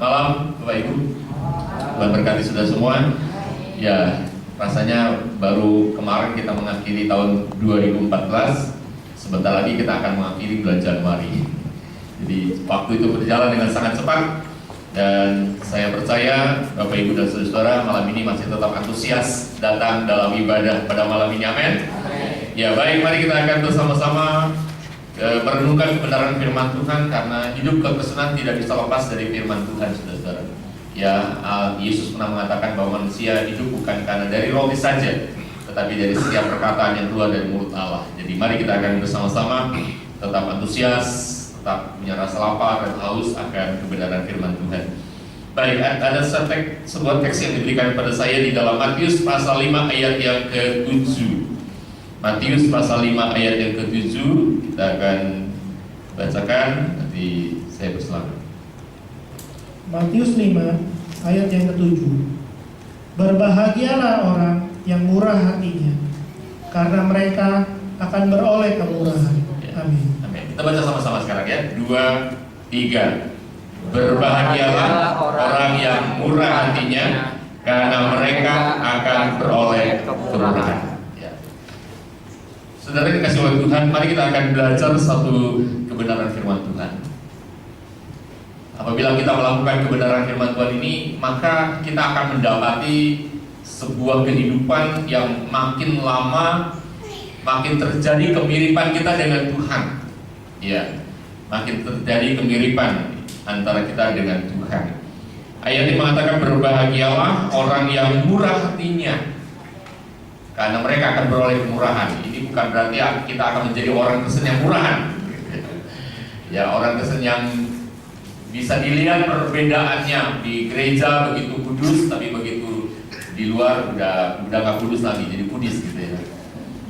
malam Bapak Ibu. Tuhan berkati sudah semua. Ya, rasanya baru kemarin kita mengakhiri tahun 2014. Sebentar lagi kita akan mengakhiri bulan Januari. Jadi waktu itu berjalan dengan sangat cepat. Dan saya percaya Bapak Ibu dan Saudara malam ini masih tetap antusias datang dalam ibadah pada malam ini. Amin. Ya baik, mari kita akan bersama-sama merenungkan kebenaran firman Tuhan, karena hidup kekristenan tidak bisa lepas dari firman Tuhan, saudara-saudara. Ya, Yesus pernah mengatakan bahwa manusia hidup bukan karena dari roti saja, tetapi dari setiap perkataan yang keluar dari mulut Allah. Jadi mari kita akan bersama-sama tetap antusias, tetap punya rasa lapar dan haus akan kebenaran firman Tuhan. Baik, ada sebuah teks yang diberikan kepada saya di dalam Matius pasal 5 ayat yang ke-7. Matius pasal 5 ayat yang ke-7 kita akan bacakan, nanti saya berselanjutnya. Matius 5 ayat yang ke-7. Berbahagialah orang yang murah hatinya, karena mereka akan beroleh kemurahan. Amin. Amin. Kita baca sama-sama sekarang ya. 2, 3. Berbahagialah orang yang murah hatinya, karena mereka akan beroleh kemurahan. Saudara dikasih oleh Tuhan, mari kita akan belajar satu kebenaran firman Tuhan. Apabila kita melakukan kebenaran firman Tuhan ini, maka kita akan mendapati sebuah kehidupan yang makin lama makin terjadi kemiripan kita dengan Tuhan. Ya, makin terjadi kemiripan antara kita dengan Tuhan. Ayat ini mengatakan berbahagialah orang yang murah hatinya, karena mereka akan beroleh kemurahan. Ini bukan berarti kita akan menjadi orang Kristen yang murahan. Ya, orang Kristen yang bisa dilihat perbedaannya di gereja begitu kudus, tapi begitu di luar udah nggak kudus lagi, jadi kudis gitu ya.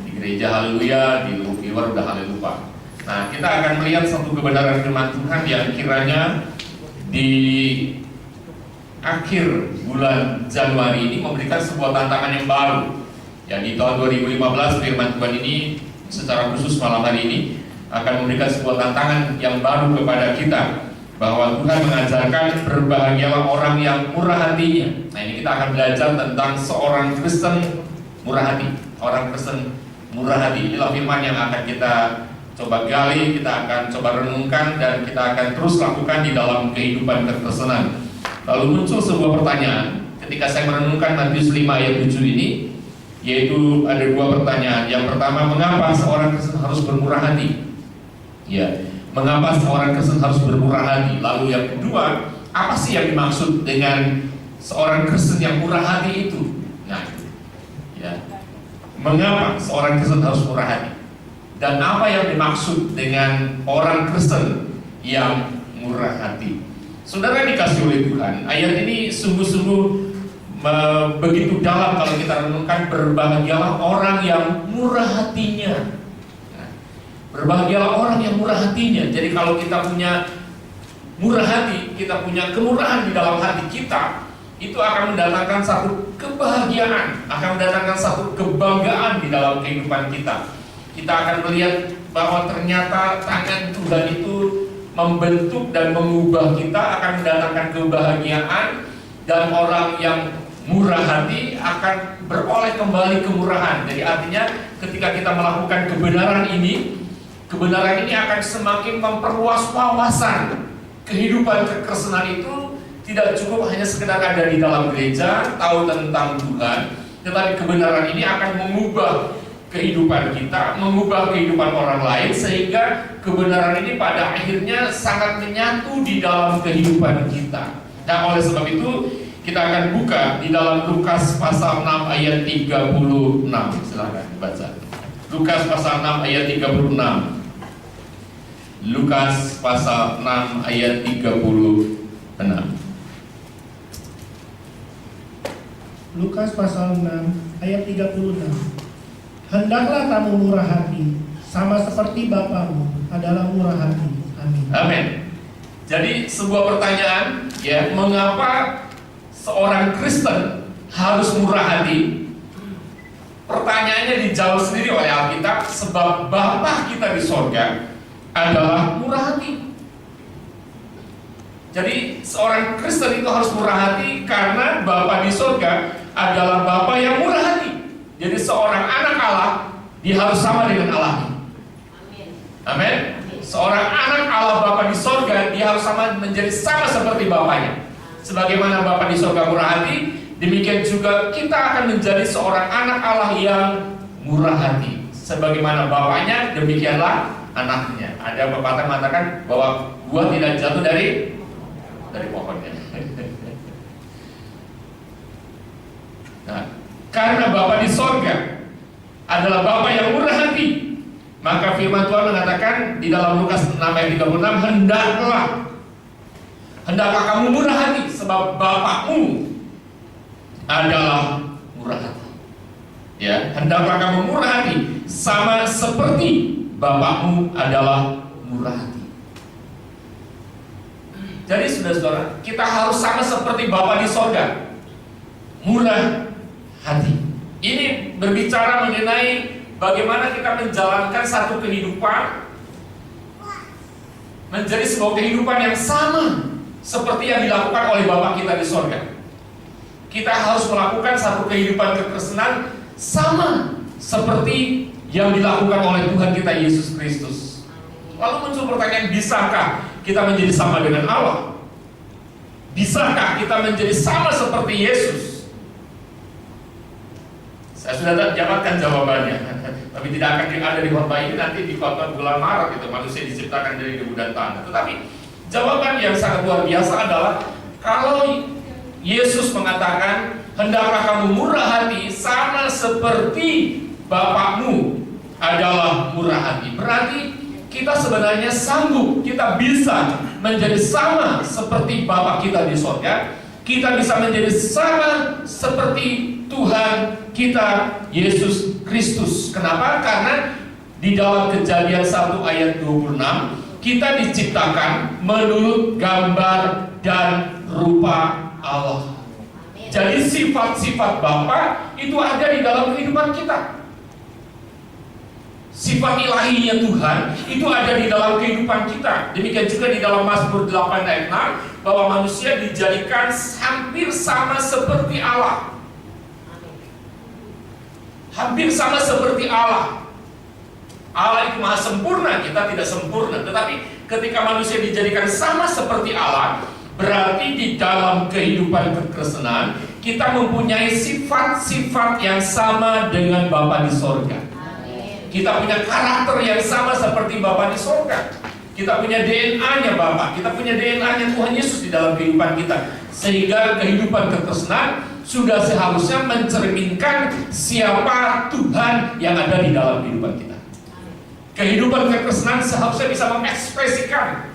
Di gereja haleluya, di luar udah haleluya. Nah, kita akan melihat satu kebenaran firman Tuhan yang kiranya di akhir bulan Januari ini memberikan sebuah tantangan yang baru. Ya, di tahun 2015 firman Tuhan ini secara khusus malam hari ini akan memberikan sebuah tantangan yang baru kepada kita, bahwa Tuhan mengajarkan berbahagialah orang yang murah hatinya. Nah, ini kita akan belajar tentang seorang Kristen murah hati, orang Kristen murah hati. Inilah firman yang akan kita coba gali, kita akan coba renungkan, dan kita akan terus lakukan di dalam kehidupan kekristenan. Lalu muncul sebuah pertanyaan ketika saya merenungkan Matius 5 ayat 7 ini, yaitu ada dua pertanyaan. Yang pertama, mengapa seorang Kristen harus bermurah hati? Ya, mengapa seorang Kristen harus bermurah hati? Lalu yang kedua, apa sih yang dimaksud dengan seorang Kristen yang murah hati itu? Nah, ya, mengapa seorang Kristen harus murah hati? Dan apa yang dimaksud dengan orang Kristen yang murah hati? Saudara dikasih oleh Tuhan, ayat ini sungguh-sungguh begitu dalam kalau kita renungkan. Berbahagialah orang yang murah hatinya. Nah, berbahagialah orang yang murah hatinya. Jadi kalau kita punya murah hati, kita punya kemurahan di dalam hati kita, itu akan mendatangkan satu kebahagiaan, akan mendatangkan satu kebanggaan di dalam kehidupan kita. Kita akan melihat bahwa ternyata tangan Tuhan itu membentuk dan mengubah kita, akan mendatangkan kebahagiaan, dan orang yang murah hati akan beroleh kembali kemurahan. Jadi artinya ketika kita melakukan kebenaran ini akan semakin memperluas wawasan. Kehidupan kekristenan itu tidak cukup hanya sekedar ada di dalam gereja, tahu tentang Tuhan, tetapi kebenaran ini akan mengubah kehidupan kita, mengubah kehidupan orang lain, sehingga kebenaran ini pada akhirnya sangat menyatu di dalam kehidupan kita. Nah, oleh sebab itu kita akan buka di dalam Lukas pasal 6 ayat 36. Silakan dibaca. Lukas pasal 6 ayat 36. Lukas pasal 6 ayat 36. Lukas pasal 6 ayat 36. Hendaklah kamu murah hati, sama seperti Bapamu adalah murah hati. Amin. Amin. Jadi sebuah pertanyaan, ya, mengapa seorang Kristen harus murah hati? Pertanyaannya dijawab sendiri oleh Alkitab, sebab Bapa kita di sorga adalah murah hati. Jadi seorang Kristen itu harus murah hati karena Bapa di surga adalah Bapa yang murah hati. Jadi seorang anak Allah, dia harus sama dengan Allah. Amin. Seorang anak Allah Bapa di surga, dia harus menjadi sama seperti Bapaknya. Sebagaimana Bapa di surga murah hati, demikian juga kita akan menjadi seorang anak Allah yang murah hati. Sebagaimana Bapaknya, demikianlah anaknya. Ada pepatah mengatakan bahwa buah tidak jatuh dari pohonnya. Nah, karena Bapa di sorga adalah Bapa yang murah hati, maka firman Tuhan mengatakan di dalam Lukas 6 ayat 36, hendaklah kamu murah hati sebab Bapakmu adalah murah hati. Ya, hendaklah kamu murah hati sama seperti Bapakmu adalah murah hati. Jadi saudara-saudara, kita harus sama seperti Bapa di sorga, murah hati. Ini berbicara mengenai bagaimana kita menjalankan satu kehidupan menjadi sebuah kehidupan yang sama seperti yang dilakukan oleh Bapa kita di sorga. Kita harus melakukan satu kehidupan kekristenan sama seperti yang dilakukan oleh Tuhan kita Yesus Kristus. Lalu muncul pertanyaan, bisakah kita menjadi sama dengan Allah? Bisakah kita menjadi sama seperti Yesus? Saya sudah dapatkan jawabannya, tapi tidak akan ada di khotbah ini. Nanti di khotbah bulan Maret itu manusia diciptakan dari debu dan tanah. Tetapi jawaban yang sangat luar biasa adalah kalau Yesus mengatakan hendaklah kamu murah hati sama seperti Bapakmu adalah murah hati, berarti kita sebenarnya sanggup, kita bisa menjadi sama seperti Bapa kita di surga. Kita bisa menjadi sama seperti Tuhan kita Yesus Kristus. Kenapa? Karena di dalam Kejadian 1 ayat 26 kita diciptakan menurut gambar dan rupa Allah. Jadi sifat-sifat Bapa itu ada di dalam kehidupan kita. Sifat ilahinya Tuhan itu ada di dalam kehidupan kita. Demikian juga di dalam Mazmur 8 ayat 6 bahwa manusia dijadikan hampir sama seperti Allah. Hampir sama seperti Allah. Allah itu maha sempurna, kita tidak sempurna. Tetapi ketika manusia dijadikan sama seperti Allah, berarti di dalam kehidupan kekristenan kita mempunyai sifat-sifat yang sama dengan Bapa di sorga. Kita punya karakter yang sama seperti Bapa di sorga. Kita punya DNA-nya Bapa, kita punya DNA-nya Tuhan Yesus di dalam kehidupan kita. Sehingga kehidupan kekristenan sudah seharusnya mencerminkan siapa Tuhan yang ada di dalam kehidupan kita. Kehidupan kekristenan seharusnya bisa mengekspresikan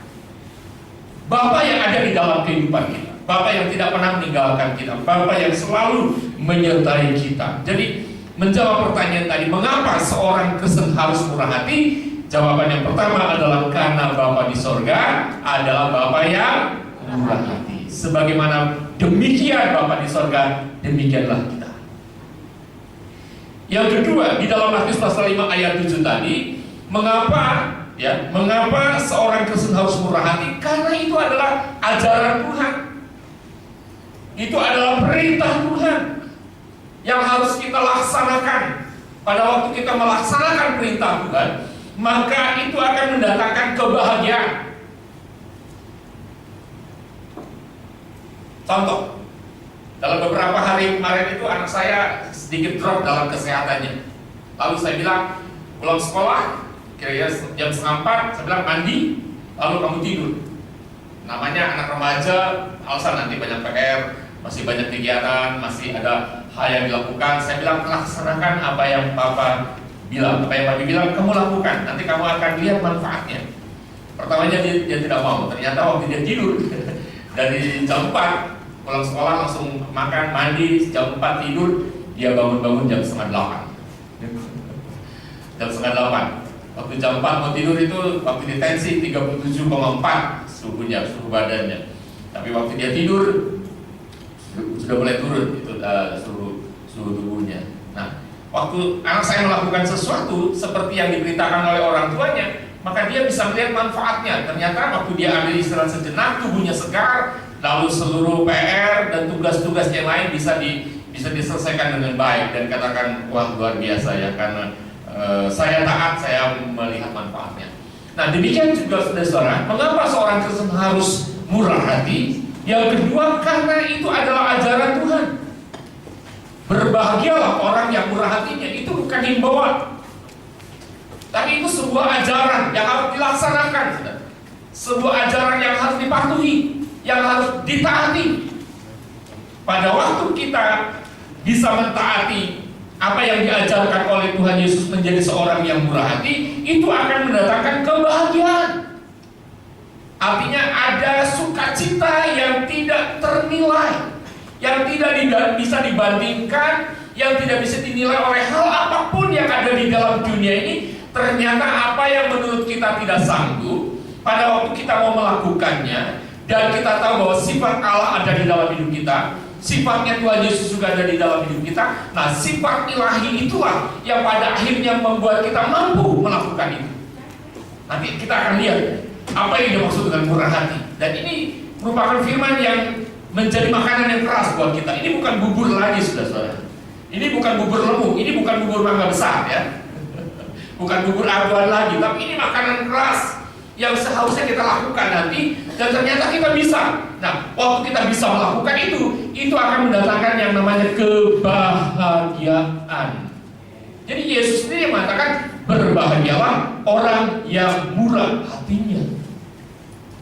Bapa yang ada di dalam kehidupan kita, Bapa yang tidak pernah meninggalkan kita, Bapa yang selalu menyertai kita. Jadi menjawab pertanyaan tadi, mengapa seorang Kristen harus murah hati? Jawaban yang pertama adalah karena Bapa di sorga adalah Bapa yang murah hati. Sebagaimana demikian Bapa di sorga, demikianlah kita. Yang kedua, di dalam Matius pasal 5 ayat 7 tadi, mengapa seorang Kristen harus murah hati? Karena itu adalah ajaran Tuhan. Itu adalah perintah Tuhan yang harus kita laksanakan. Pada waktu kita melaksanakan perintah Tuhan, maka itu akan mendatangkan kebahagiaan. Contoh, dalam beberapa hari kemarin itu anak saya sedikit drop dalam kesehatannya. Lalu saya bilang, pulang sekolah kira-kira jam 3:30, saya bilang mandi, lalu kamu tidur. Namanya anak remaja, alasan nanti banyak PR, masih banyak kegiatan, masih ada hal yang dilakukan. Saya bilang, laksanakan apa yang Papa bilang, apa yang Papi bilang, kamu lakukan, nanti kamu akan lihat manfaatnya. Pertamanya dia tidak mau, ternyata waktu dia tidur dari jam 4 pulang sekolah langsung makan, mandi, jam 4 tidur, dia bangun-bangun jam 7:30. Jam 7:30. Waktu jam 4 mau tidur itu waktu detensi 37,4 suhunya, suhu badannya. Tapi waktu dia tidur sudah mulai turun itu suhu tubuhnya. Nah, waktu anak saya melakukan sesuatu seperti yang diberitakan oleh orang tuanya, maka dia bisa melihat manfaatnya. Ternyata waktu dia ambil istirahat sejenak, tubuhnya segar, lalu seluruh PR dan tugas-tugas yang lain bisa diselesaikan dengan baik, dan katakan, wah luar biasa ya, karena saya taat, saya melihat manfaatnya. Nah demikian juga saudara, mengapa seorang Kristen harus murah hati? Yang kedua, karena itu adalah ajaran Tuhan. Berbahagialah orang yang murah hatinya. Itu bukan himbauan, tapi itu sebuah ajaran yang harus dilaksanakan, saudara. Sebuah ajaran yang harus dipatuhi, yang harus ditaati. Pada waktu kita bisa mentaati apa yang diajarkan oleh Tuhan Yesus, menjadi seorang yang murah hati, itu akan mendatangkan kebahagiaan. Artinya ada sukacita yang tidak ternilai, yang tidak bisa dibandingkan, yang tidak bisa dinilai oleh hal apapun yang ada di dalam dunia ini. Ternyata apa yang menurut kita tidak sanggup, pada waktu kita mau melakukannya, dan kita tahu bahwa sifat Allah ada di dalam hidup kita, sifatnya Tuhan Yesus juga ada di dalam hidup kita. Nah, sifat ilahi itulah yang pada akhirnya membuat kita mampu melakukan itu. Nanti kita akan lihat apa yang dimaksud dengan murah hati. Dan ini merupakan firman yang menjadi makanan yang keras buat kita. Ini bukan bubur lagi, saudara-saudara. Ini bukan bubur lemu, ini bukan bubur mangga besar ya. Bukan bubur aduan lagi, tapi ini makanan keras yang seharusnya kita lakukan nanti, dan ternyata kita bisa. Nah, waktu kita bisa melakukan itu akan mendatangkan yang namanya kebahagiaan. Jadi Yesus sendiri mengatakan, berbahagialah orang yang murah hatinya.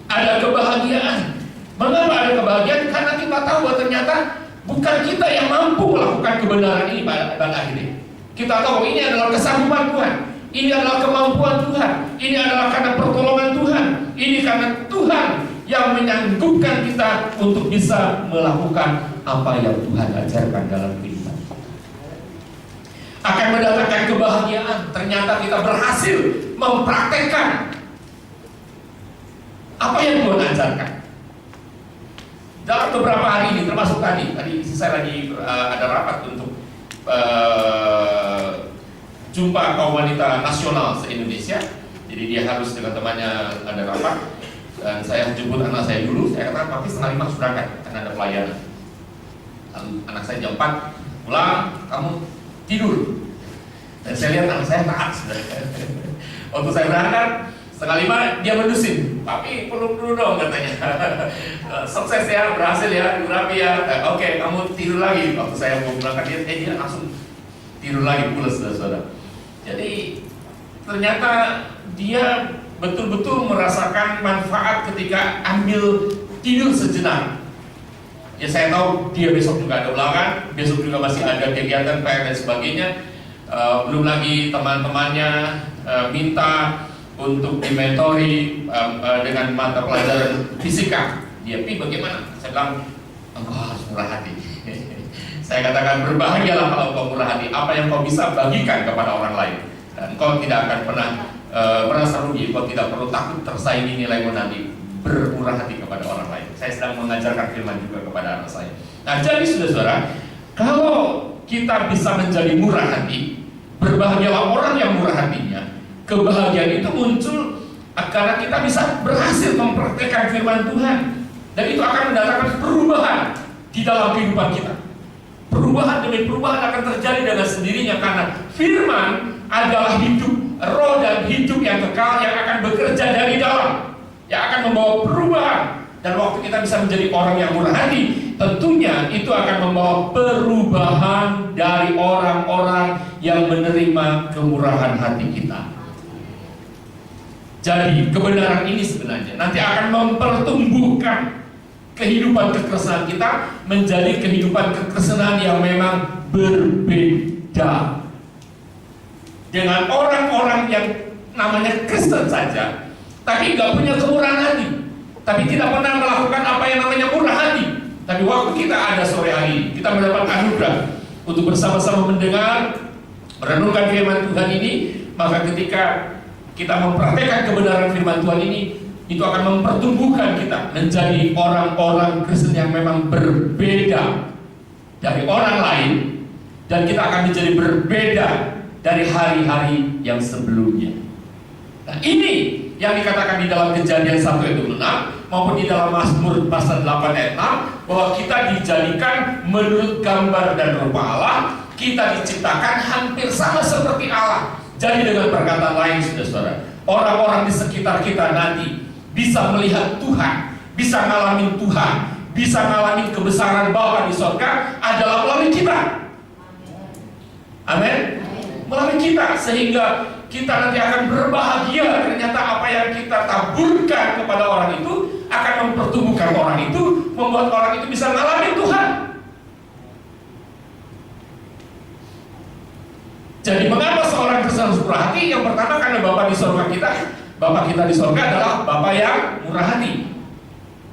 Ada kebahagiaan. Mengapa ada kebahagiaan? Karena kita tahu bahwa ternyata bukan kita yang mampu melakukan kebenaran ini pada akhirnya. Kita tahu ini adalah kesanggupan Tuhan, ini adalah kemampuan Tuhan, ini adalah karena pertolongan Tuhan, ini karena Tuhan yang menyanggupkan kita untuk bisa melakukan apa yang Tuhan ajarkan dalam kehidupan. Akan mendatangkan kebahagiaan. Ternyata kita berhasil mempraktekkan apa yang Tuhan ajarkan. Dalam beberapa hari ini, termasuk tadi saya lagi ada rapat untuk jumpa kaum wanita nasional se-Indonesia. Jadi dia harus dengan temannya ada rapat, dan saya jemput anak saya dulu. Saya katakan, papi 4:30 harus berangkat karena ada pelayanan. Lalu anak saya jam 4 pulang, kamu tidur. Dan saya lihat anak saya taat. Waktu saya berangkat 4:30 dia mendusin, papi peluk dulu dong katanya. Sukses ya, berhasil ya, rapi ya. Oke, kamu tidur lagi. Waktu saya mau berangkat dia langsung tidur lagi, pulas, saudara. Jadi ternyata dia betul-betul merasakan manfaat ketika ambil tidur sejenak. Ya saya tahu dia besok juga ada ulangan, besok juga masih ada kegiatan PR dan sebagainya. Belum lagi teman-temannya minta untuk dimentori dengan mata pelajaran fisika. Dia, Pi bagaimana? Saya bilang, engkau harus murah hati. Saya katakan, berbahagialah kalau engkau murah hati. Apa yang kau bisa bagikan kepada orang lain, dan kau tidak akan pernah merasa rugi. Kau tidak perlu takut tersaingi nilaimu nanti. Bermurah hati kepada orang lain. Saya sedang mengajarkan firman juga kepada anak saya. Nah, jadi saudara, kalau kita bisa menjadi murah hati, berbahagialah orang yang murah hatinya. Kebahagiaan itu muncul karena kita bisa berhasil mempraktikkan firman Tuhan, dan itu akan mendatangkan perubahan di dalam kehidupan kita. Perubahan demi perubahan akan terjadi dengan sendirinya, karena firman adalah hidup, roh dan hidup yang kekal yang akan bekerja dari dalam, yang akan membawa perubahan. Dan waktu kita bisa menjadi orang yang murah hati, tentunya itu akan membawa perubahan dari orang-orang yang menerima kemurahan hati kita. Jadi kebenaran ini sebenarnya nanti akan mempertumbuhkan kehidupan kekristenan kita menjadi kehidupan kekristenan yang memang berbeda dengan orang-orang yang namanya Kristen saja, tapi nggak punya kemurahan hati, tapi tidak pernah melakukan apa yang namanya murah hati. Tapi waktu kita ada sore hari ini, kita mendapat anugerah untuk bersama-sama mendengar, merenungkan firman Tuhan ini, maka ketika kita mempraktekkan kebenaran firman Tuhan ini, itu akan mempertumbuhkan kita menjadi orang-orang Kristen yang memang berbeda dari orang lain, dan kita akan menjadi berbeda dari hari-hari yang sebelumnya. Nah, ini yang dikatakan di dalam Kejadian 1 ayat 26 maupun di dalam Mazmur pasal 8 ayat 6, bahwa kita dijadikan menurut gambar dan rupa Allah, kita diciptakan hampir sama seperti Allah. Jadi dengan perkataan lain, saudara-saudara, orang-orang di sekitar kita nanti bisa melihat Tuhan, bisa ngalamin Tuhan, bisa ngalamin kebesaran Bapa di surga adalah melalui kita. Amin. Melalui kita, sehingga kita nanti akan berbahagia. Ternyata apa yang kita taburkan kepada orang itu akan mempertumbuhkan orang itu, membuat orang itu bisa ngalamin Tuhan. Jadi mengapa seorang Kristen harus murah hati? Yang pertama, karena Bapa di surga kita, Bapa kita di surga adalah Bapa yang murah hati.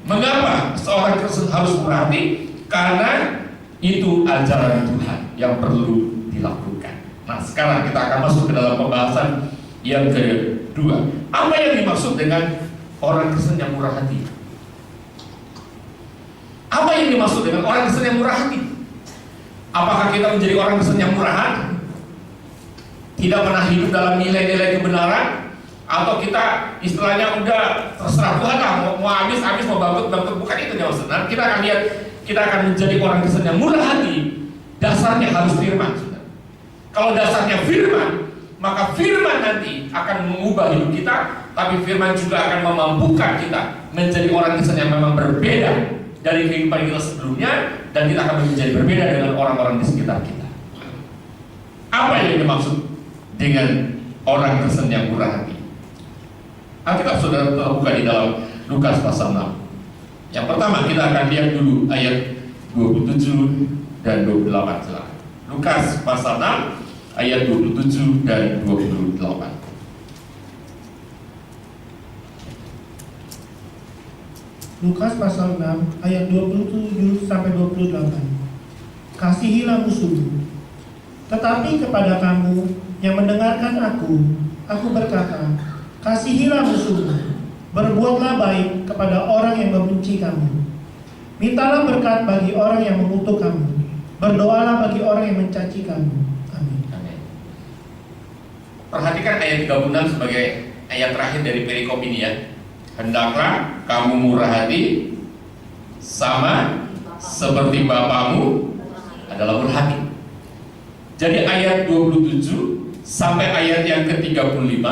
Mengapa seorang Kristen harus murah hati? Karena itu ajaran Tuhan yang perlu dilakukan. Nah, sekarang kita akan masuk ke dalam pembahasan yang kedua. Apa yang dimaksud dengan orang Kristen yang murah hati? Apa yang dimaksud dengan orang Kristen yang murah hati? Apakah kita menjadi orang Kristen yang murah hati? Tidak pernah hidup dalam nilai-nilai kebenaran? Atau kita istilahnya udah terserah Tuhan lah, mau habis mau bangkrut, bukan itu yang maksudnya. Kita akan lihat, kita akan menjadi orang Kristen yang murah hati. Dasarnya harus firman. Kalau dasarnya firman, maka firman nanti akan mengubah hidup kita, tapi firman juga akan memampukan kita menjadi orang Kristen yang memang berbeda dari kehidupan kita sebelumnya, dan kita akan menjadi berbeda dengan orang-orang di sekitar kita. Apa yang dimaksud dengan orang Kristen yang murah hati? Alkitab saudara terbuka di dalam Lukas pasal 6. Yang pertama kita akan lihat dulu ayat 27 dan 28. Silakan. Lukas pasal 6 ayat 27 dan 28. Lukas pasal 6 ayat 27 sampai 28. Kasihilah musuhmu. Tetapi kepada kamu yang mendengarkan aku berkata, kasihilah musuhmu. Berbuatlah baik kepada orang yang membenci kamu. Mintalah berkat bagi orang yang mengutuk kamu. Berdoalah bagi orang yang mencaci kamu. Amin. Perhatikan ayat 36 sebagai ayat terakhir dari perikop ini ya. Hendaklah kamu murah hati sama seperti Bapamu adalah murah hati. Jadi ayat 27 sampai ayat yang ke-35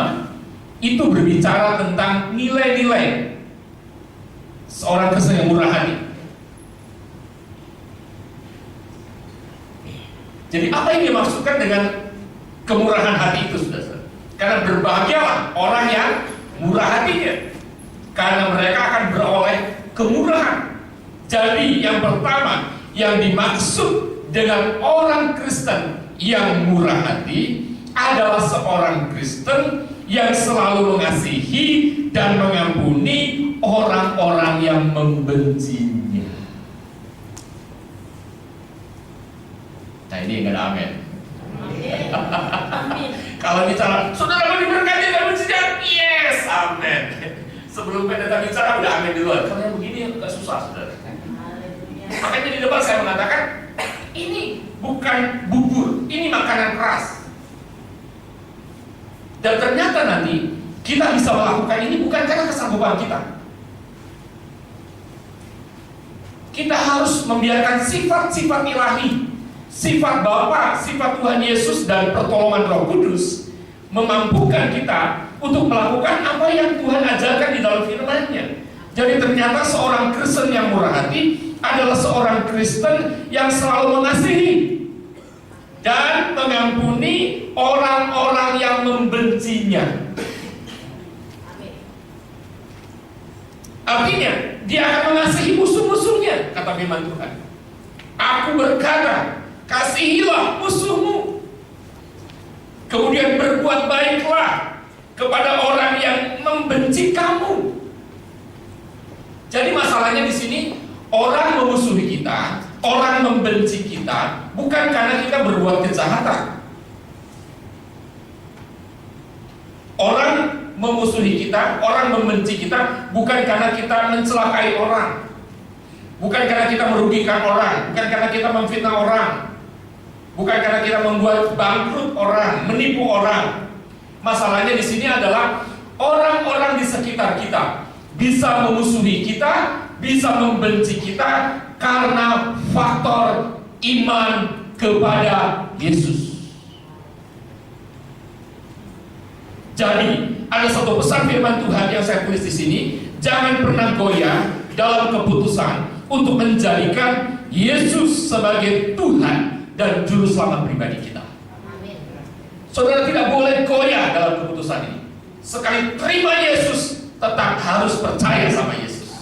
itu berbicara tentang nilai-nilai seorang Kristen yang murah hati. Jadi apa yang dimaksudkan dengan kemurahan hati itu, saudara? Karena berbahagialah orang yang murah hatinya, karena mereka akan beroleh kemurahan. Jadi yang pertama yang dimaksud dengan orang Kristen yang murah hati adalah seorang Kristen yang selalu mengasihi dan mengampuni orang-orang yang membencinya. Nah, ini enggak ada amin. Kalau bicara, saudara diberkati dan mujizat, yes, amin. Sebelum pendeta bicara udah amin duluan. Kalau yang begini agak susah, saudara. Makanya di depan saya mengatakan, ini bukan bubur, ini makanan keras. Dan ternyata nanti kita bisa melakukan ini bukan karena kesanggupan kita. Kita harus membiarkan sifat-sifat ilahi, sifat Bapa, sifat Tuhan Yesus dan pertolongan Roh Kudus memampukan kita untuk melakukan apa yang Tuhan ajarkan di dalam firman-Nya. Jadi ternyata seorang Kristen yang murah hati adalah seorang Kristen yang selalu mengasihi dan mengampuni orang-orang yang membencinya. Artinya dia akan mengasihi musuh-musuhnya, kata firman Tuhan. Aku berkata, kasihilah musuhmu. Kemudian berbuat baiklah kepada orang yang membenci kamu. Jadi masalahnya di sini, orang memusuhi kita, orang membenci kita bukan karena kita berbuat kejahatan. Orang memusuhi kita, orang membenci kita bukan karena kita mencelakai orang, bukan karena kita merugikan orang, bukan karena kita memfitnah orang, bukan karena kita membuat bangkrut orang, menipu orang. Masalahnya di sini adalah orang-orang di sekitar kita bisa memusuhi kita, bisa membenci kita karena faktor iman kepada Yesus. Jadi, ada satu pesan firman Tuhan yang saya tulis di sini, jangan pernah goyah dalam keputusan untuk menjadikan Yesus sebagai Tuhan dan juru selamat pribadi kita. Saudara tidak boleh goyah dalam keputusan ini. Sekali terima Yesus, tetap harus percaya sama Yesus.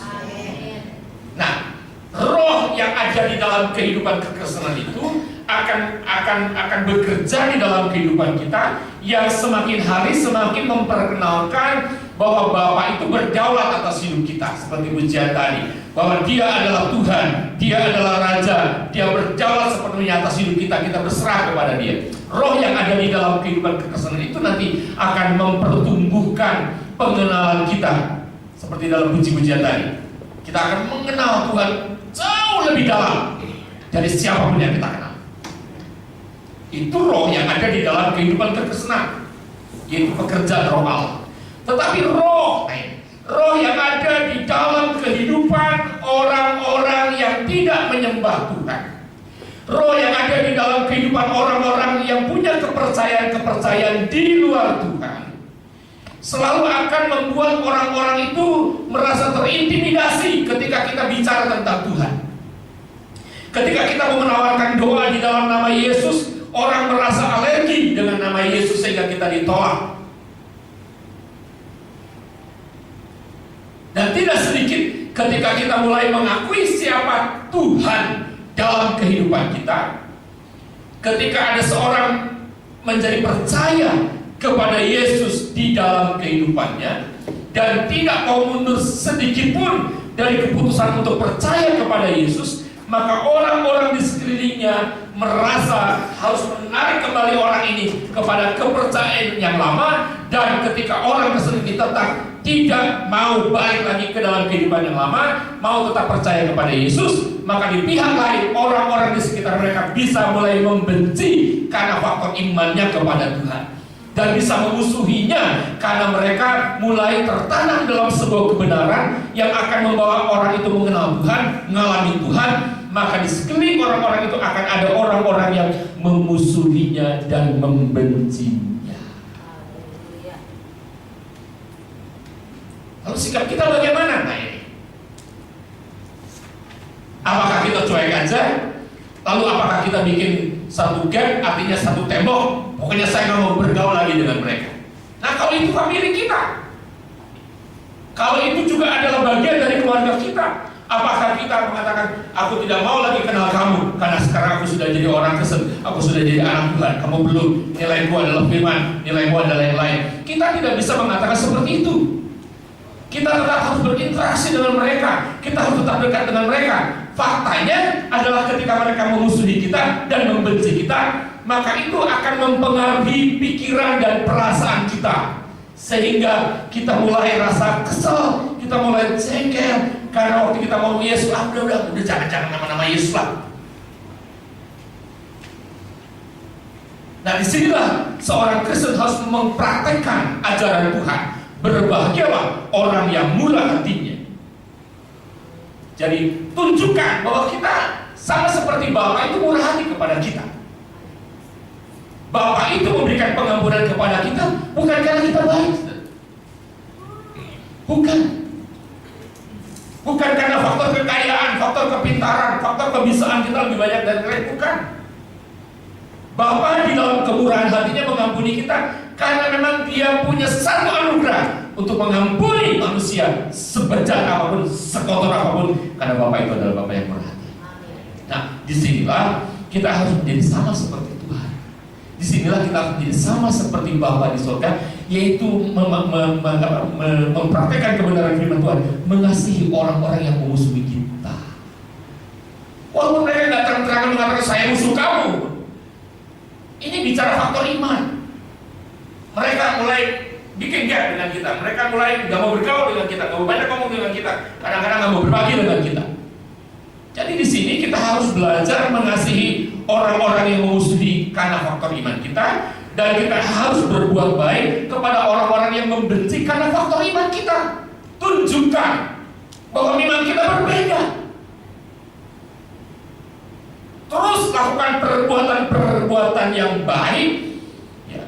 Nah, roh yang ada di dalam kehidupan kekristenan itu akan bekerja di dalam kehidupan kita, yang semakin hari semakin memperkenalkan bahwa Bapa itu berdaulat atas hidup kita, seperti pujian tadi, bahwa Dia adalah Tuhan, Dia adalah Raja, Dia berdaulat sepenuhnya atas hidup kita, kita berserah kepada Dia. Roh yang ada di dalam kehidupan kekristenan itu nanti akan mempertumbuhkan pengenalan kita, seperti dalam puji-pujian tadi. Kita akan mengenal Tuhan jauh lebih dalam dari siapapun yang kita kenal. Itu roh yang ada di dalam kehidupan kekristenan, yaitu pekerjaan roh Allah. Tetapi roh yang ada di dalam kehidupan orang-orang yang tidak menyembah Tuhan, roh yang ada di dalam kehidupan orang-orang yang punya kepercayaan di luar Tuhan, selalu akan membuat orang-orang itu merasa terintimidasi ketika kita bicara tentang Tuhan. Ketika kita mau menawarkan doa di dalam nama Yesus, orang merasa alergi dengan nama Yesus sehingga kita ditolak. Dan tidak sedikit ketika kita mulai mengakui siapa Tuhan dalam kehidupan kita, ketika ada seorang menjadi percaya kepada Yesus di dalam kehidupannya dan tidak mau mundur sedikit pun dari keputusan untuk percaya kepada Yesus, maka orang-orang di sekelilingnya merasa harus menarik kembali orang ini kepada kepercayaan yang lama, dan ketika orang tersebut tetap tidak mau balik lagi ke dalam kehidupan yang lama, mau tetap percaya kepada Yesus, maka di pihak lain orang-orang di sekitar mereka bisa mulai membenci karena faktor imannya kepada Tuhan, dan bisa memusuhinya karena mereka mulai tertanam dalam sebuah kebenaran yang akan membawa orang itu mengenal Tuhan, mengalami Tuhan. Maka di sekeliling orang-orang itu akan ada orang-orang yang memusuhinya dan membencinya. Lalu sikap kita bagaimana? Nah ini, apakah kita cuek aja? Lalu apakah kita bikin satu gap, artinya satu tembok, pokoknya saya nggak mau bergaul lagi dengan mereka? Nah kalau itu famili kita, kalau itu juga adalah bagian dari keluarga kita, apakah kita mengatakan, aku tidak mau lagi kenal kamu karena sekarang aku sudah jadi orang Kristen, aku sudah jadi anak Tuhan, kamu belum, nilaiku adalah firman, nilaiku adalah yang lain. Kita tidak bisa mengatakan seperti itu. Kita tetap harus berinteraksi dengan mereka, kita harus tetap dekat dengan mereka. Faktanya adalah ketika mereka memusuhi kita dan membenci kita, maka itu akan mempengaruhi pikiran dan perasaan kita, sehingga kita mulai rasa kesel, kita mulai jengkel karena waktu kita mau Yesus, udah jangan nama-nama Yesus lah. Nah disinilah seorang Kristen harus mempraktekkan ajaran Tuhan. Berbahagialah orang yang murah hatinya. Jadi tunjukkan bahwa kita sama seperti Bapa itu murah hati kepada kita. Bapa itu memberikan pengampunan kepada kita bukan karena kita baik, bukan karena faktor kekayaan, faktor kepintaran, faktor kebisaan kita lebih banyak dari mereka, bukan. Bapa di dalam kemurahan hatinya mengampuni kita karena memang Dia punya satu anugerah untuk mengampuni manusia sebejat apapun, sekotor apapun, karena Bapa itu adalah Bapa yang murah hati. Nah, disinilah kita harus menjadi sama seperti Tuhan. Disinilah kita harus menjadi sama seperti Bapa di surga, yaitu mempraktekkan kebenaran firman Tuhan, mengasihi orang-orang yang memusuhi kita. Walaupun mereka nggak terang-terangan mengatakan saya musuh kamu, ini bicara faktor iman. Mereka mulai bikin gap dengan kita, mereka mulai nggak mau bergaul dengan kita, nggak mau banyak ngomong dengan kita, kadang-kadang nggak mau berbagi dengan kita. Jadi di sini kita harus belajar mengasihi orang-orang yang memusuhi karena faktor iman kita, Dan kita harus berbuat baik kepada orang-orang yang membenci karena faktor iman kita. Tunjukkan bahwa iman kita berbeda. Terus lakukan perbuatan-perbuatan yang baik, ya,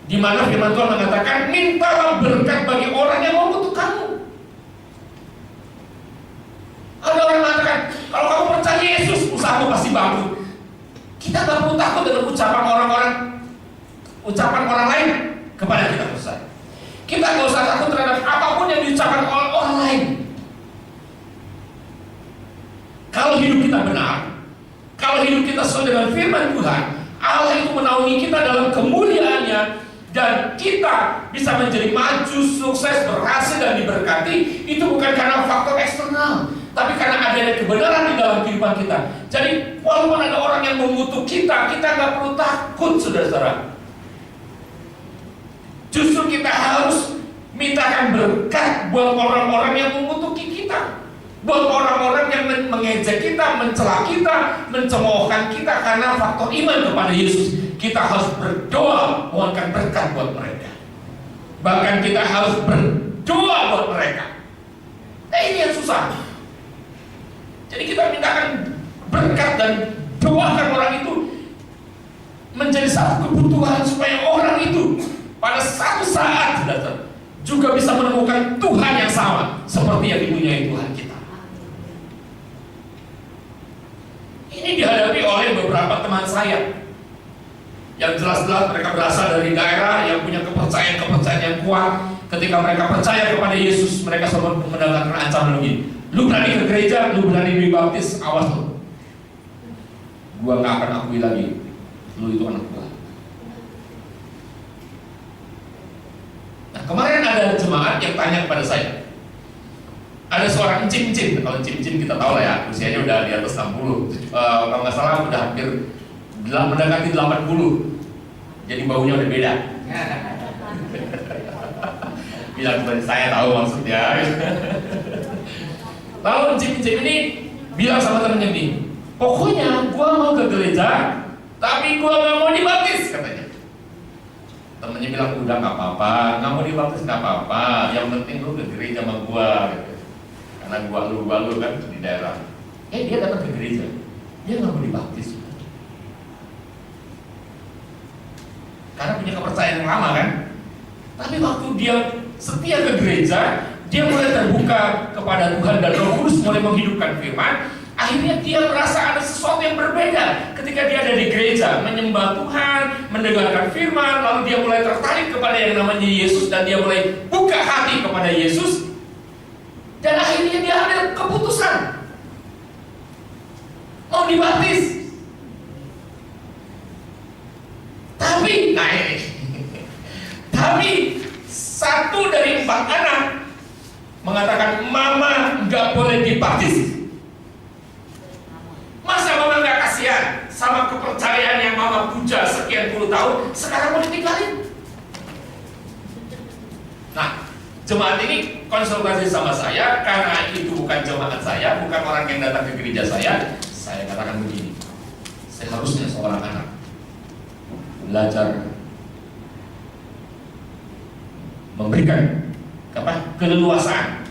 di mana firman Tuhan mengatakan, mintalah berkat bagi orang yang membutuhkanmu. Ada orang mengatakan, kalau kamu percaya Yesus, usahamu pasti bagus. Kita tak perlu takut dengan ucapan orang lain kepada kita percaya. Kita gak usah takut terhadap apapun yang diucapkan oleh orang lain. Kalau hidup kita benar, kalau hidup kita sesuai dengan firman Tuhan, Allah itu menaungi kita dalam kemuliaannya, dan kita bisa menjadi maju, sukses, berhasil, dan diberkati. Itu bukan karena faktor eksternal, tapi karena adanya kebenaran di dalam kehidupan kita. Jadi walaupun ada orang yang mengutuk kita, kita nggak perlu takut, saudara-saudara. Justru kita harus mintakan berkat buat orang-orang yang mengutuki kita, buat orang-orang yang mengejek kita, mencela kita, mencemoohkan kita karena faktor iman kepada Yesus. Kita harus berdoa mohonkan berkat buat mereka. Bahkan kita harus berdoa buat mereka. Ini yang susah. Jadi kita mintakan berkat dan doakan orang itu menjadi satu kebutuhan supaya orang itu pada satu saat juga bisa menemukan Tuhan yang sama seperti yang dipunyai Tuhan kita. Ini dihadapi oleh beberapa teman saya yang jelas-jelas mereka berasal dari daerah yang punya kepercayaan yang kuat. Ketika mereka percaya kepada Yesus, mereka selalu mendapatkan ancaman begini: lu berani ke gereja, lu berani dibaptis, awas lu, gua gak akan akui lagi lu itu anak gua. Nah, kemarin ada jemaat yang tanya kepada saya. Ada seorang encim-encim. Kalau encim-encim kita tahu lah ya, usianya udah di atas 60. Kalau nggak salah udah hampir mendekati 80. Jadi baunya udah beda. Bilang seperti saya tahu maksudnya. Lalu encim-encim ini bilang sama temennya ini, pokoknya gua mau ke gereja, tapi gua nggak mau dibaptis, katanya. Temennya bilang, udah nggak apa-apa, nggak mau dibaptis nggak apa-apa, yang penting lu ke gereja sama gua, gitu. Karena gua lu kan di daerah. Dia datang ke gereja, dia nggak mau dibaptis, karena punya kepercayaan yang lama kan. Tapi waktu dia setia ke gereja, dia mulai terbuka kepada Tuhan dan Roh Kudus mulai menghidupkan firman. Akhirnya dia merasa ada sesuatu yang berbeda ketika dia ada di gereja, menyembah Tuhan, mendengarkan firman, lalu dia mulai tertarik kepada yang namanya Yesus dan dia mulai buka hati kepada Yesus. Dan akhirnya dia ambil keputusan mau dibaptis. Tapi satu dari 4 anak mengatakan, mama nggak boleh dibaptis. Masa mama nggak kasihan sama kepercayaan yang mama puja sekian puluh tahun, sekarang mau ditinggalin? Nah, jemaat ini konsultasi sama saya karena itu bukan jemaat saya, bukan orang yang datang ke gereja saya. Saya katakan begini, seharusnya seorang anak belajar memberikan keleluasaan,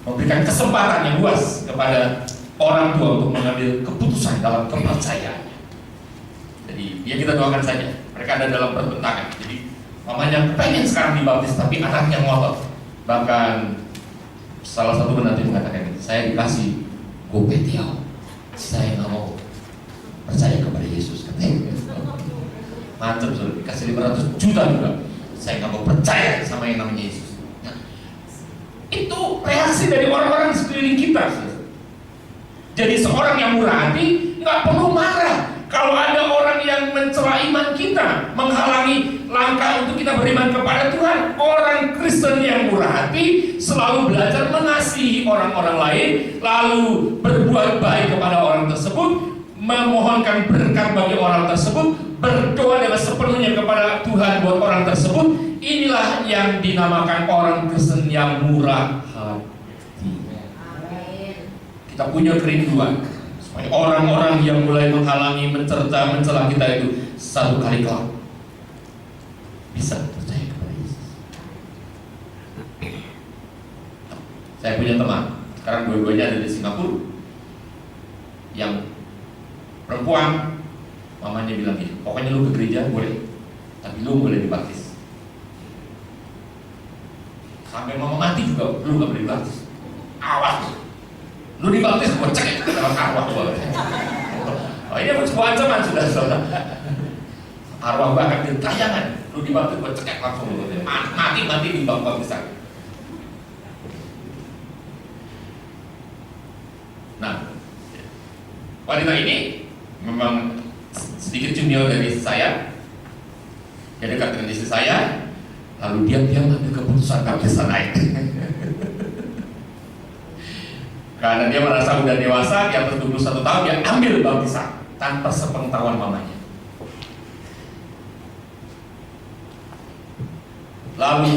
memberikan kesempatan yang luas kepada orang tua untuk mengambil keputusan dalam kepercayaannya. Jadi ya kita doakan saja. Mereka ada dalam pertentangan. Jadi mamanya pengen sekarang dibaptis tapi anaknya ngotot. Bahkan salah satu menantu mengatakan, saya dikasih gopetiau, saya nggak mau percaya kepada Yesus, katanya. Mantap, sudah dikasih 500 juta juga, saya nggak mau percaya sama yang namanya Yesus. Nah, itu reaksi dari orang-orang di sekeliling kita. Jadi seorang yang murah hati nggak perlu marah kalau ada orang yang mencela iman kita, menghalangi langkah untuk kita beriman kepada Tuhan. Orang Kristen yang murah hati selalu belajar mengasihi orang-orang lain, lalu berbuat baik kepada orang tersebut, memohonkan berkat bagi orang tersebut, berdoa dengan sepenuhnya kepada Tuhan buat orang tersebut. Inilah yang dinamakan orang Kristen yang murah hati. Kita punya kerinduan supaya orang-orang yang mulai menghalangi, mencela kita itu satu kali kelak bisa percaya kepada Yesus. Saya punya teman, sekarang dua-duanya ada di Singapura, yang perempuan, mamanya bilang gini, pokoknya lu ke gereja boleh, tapi lu boleh dibaptis. Sampai mama mati juga lu gak boleh dibaptis. Awas, lu dibaptis gue cek ya dalam arwah gue. Oh ini sebuah ancaman sudah saudara. Arwah gue akan ditayangan, lu dibaptis gue cek langsung lu. Mati di baptisan. Nah, wanita ini memang sedikit junior dari saya. Dia dekat dengan istri saya, lalu diam-diam ambil keputusan baptisan air. Karena dia merasa udah dewasa, di atas 21 tahun, dia ambil baptisan tanpa sepengetahuan mamanya. Lalu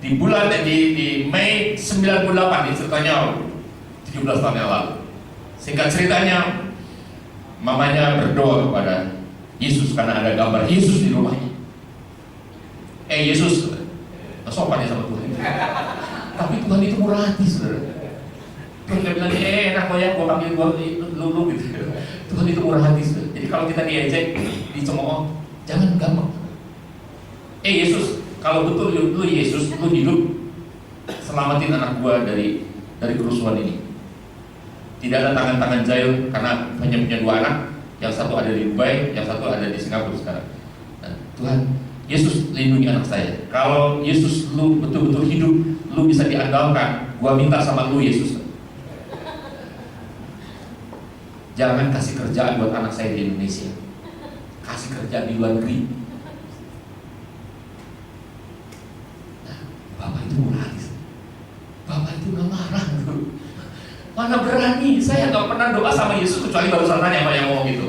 di bulan di Mei 98, ini ceritanya 17 tahun yang lalu. Singkat ceritanya, mamanya berdoa kepada Yesus karena ada gambar Yesus di rumahnya. Yesus, sopan ya sama Tuhan. Tapi Tuhan itu murah hati, saudara. Tuhan gak bilang, enak kok ya, gue panggil lu gitu. Tuhan itu murah hati, saudara. Jadi kalau kita diejek, dicemooh, jangan gampang. Yesus, kalau betul lu Yesus, lu hidup, selamatin anak gue dari kerusuhan ini. Tidak ada tangan-tangan jahil, karena hanya punya 2 anak, yang satu ada di Dubai, yang satu ada di Singapura sekarang. Nah, Tuhan, Yesus lindungi anak saya. Kalau Yesus lu betul-betul hidup, lu bisa diandalkan. Gua minta sama lu Yesus, jangan kasih kerjaan buat anak saya di Indonesia, kasih kerjaan di luar negeri. Nah, Bapak itu murah hati. Bapak itu gak marah. Mana berani, saya gak pernah doa sama Yesus kecuali barusan tanya sama yang ngomong gitu.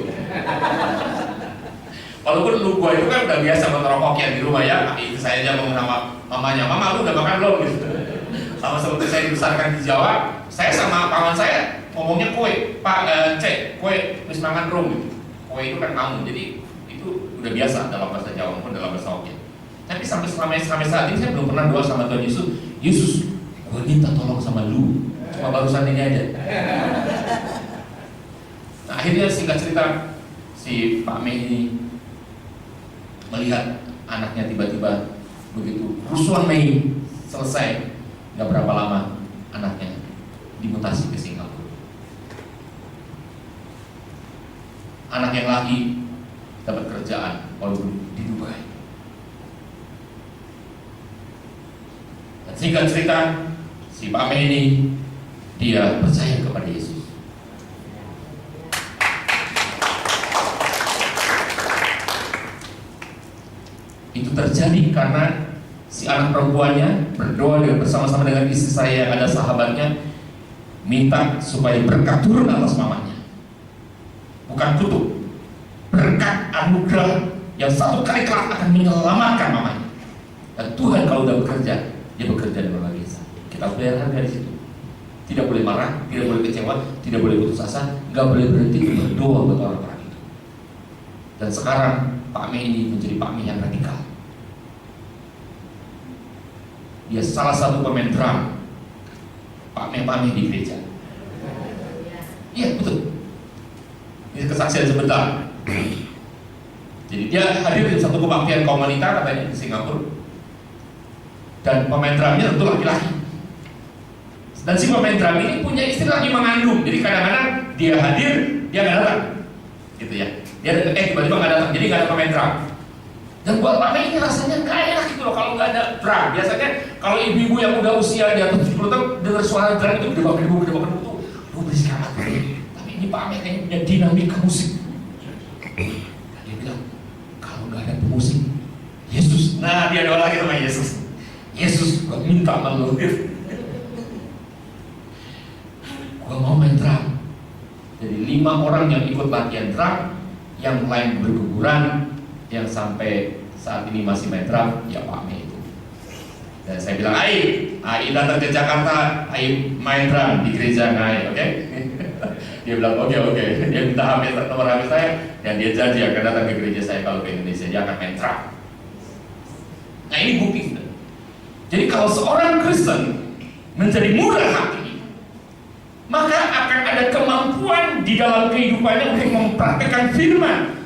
Walaupun lu gua itu kan udah biasa mengerokokin di rumah ya, tapi saya aja ngomong sama mamanya, mama lu udah makan belum gitu. Sama seperti saya dibesarkan di Jawa, saya sama paman saya ngomongnya kue, Pak Cek, kue wis makan belum gitu. Kue itu kan kamu, jadi itu udah biasa dalam bahasa Jawa maupun dalam bahasa Hokkien. Tapi sampai saat ini saya belum pernah doa sama Tuhan Yesus. Yesus, gua minta tolong sama lu, cuma barusan ini aja. Nah, akhirnya singkat cerita, si Pak Mei ini melihat anaknya tiba-tiba begitu kerusuhan Mei selesai, nggak berapa lama anaknya dimutasi ke Singapura. Anak yang laki dapat kerjaan walaupun di Dubai. Dan singkat cerita, si Pak Mei ini dia percaya kepada Yesus. Itu terjadi karena si anak perempuannya berdoa bersama-sama dengan istri saya yang ada sahabatnya, minta supaya berkat turun atas mamanya. Bukan kutuk, berkat anugerah yang satu kali kelak akan menyelamatkan mamanya. Dan Tuhan kalau udah bekerja, dia bekerja dengan luar biasa. Kita harus bayar harga di situ. Tidak boleh marah, tidak boleh kecewa, tidak boleh putus asa, nggak boleh berhenti berdoa buat orang-orang itu. Dan sekarang Pak Mei ini menjadi Pak Mei yang radikal. Dia salah satu pemain drum Pak Mei di gereja. Iya betul. Ini kesaksian sebentar. Jadi dia hadir di satu kebaktian komunitas katanya di Singapura. Dan pemain drumnya tentu laki-laki. Dan si pemain drum ini punya istri lagi mengandung. Jadi kadang-kadang dia hadir, dia nggak datang, gitu ya. Dia tiba-tiba nggak datang, jadi nggak ada pemain drum. Dan buat Pak Mei ini rasanya nggak enak gitu loh kalau nggak ada drum. Biasanya kalau ibu-ibu yang udah usia di atas 70 tahun dengar suara drum itu gede banget tuh, berisik amat. Tapi ini Pak Mei kayaknya punya dinamika musik. Dan dia bilang kalau nggak ada pemusik, Yesus. Nah dia doa lagi sama Yesus. Yesus, gua minta sama lu. Gua mau main drum. Jadi 5 orang yang ikut latihan drum, yang lain berguguran, yang sampai saat ini masih main drum, ya Pak Mei itu. Dan saya bilang, Ai datang ke Jakarta, Ai main drum di gereja Ai, oke? Dia bilang oke. Dia minta nomor HP saya, dan dia janji akan datang ke gereja saya kalau ke Indonesia, dia akan main drum. Nah ini bukti. Jadi kalau seorang Kristen menjadi murah hati, maka akan ada kemampuan di dalam kehidupannya untuk mempraktikkan firman.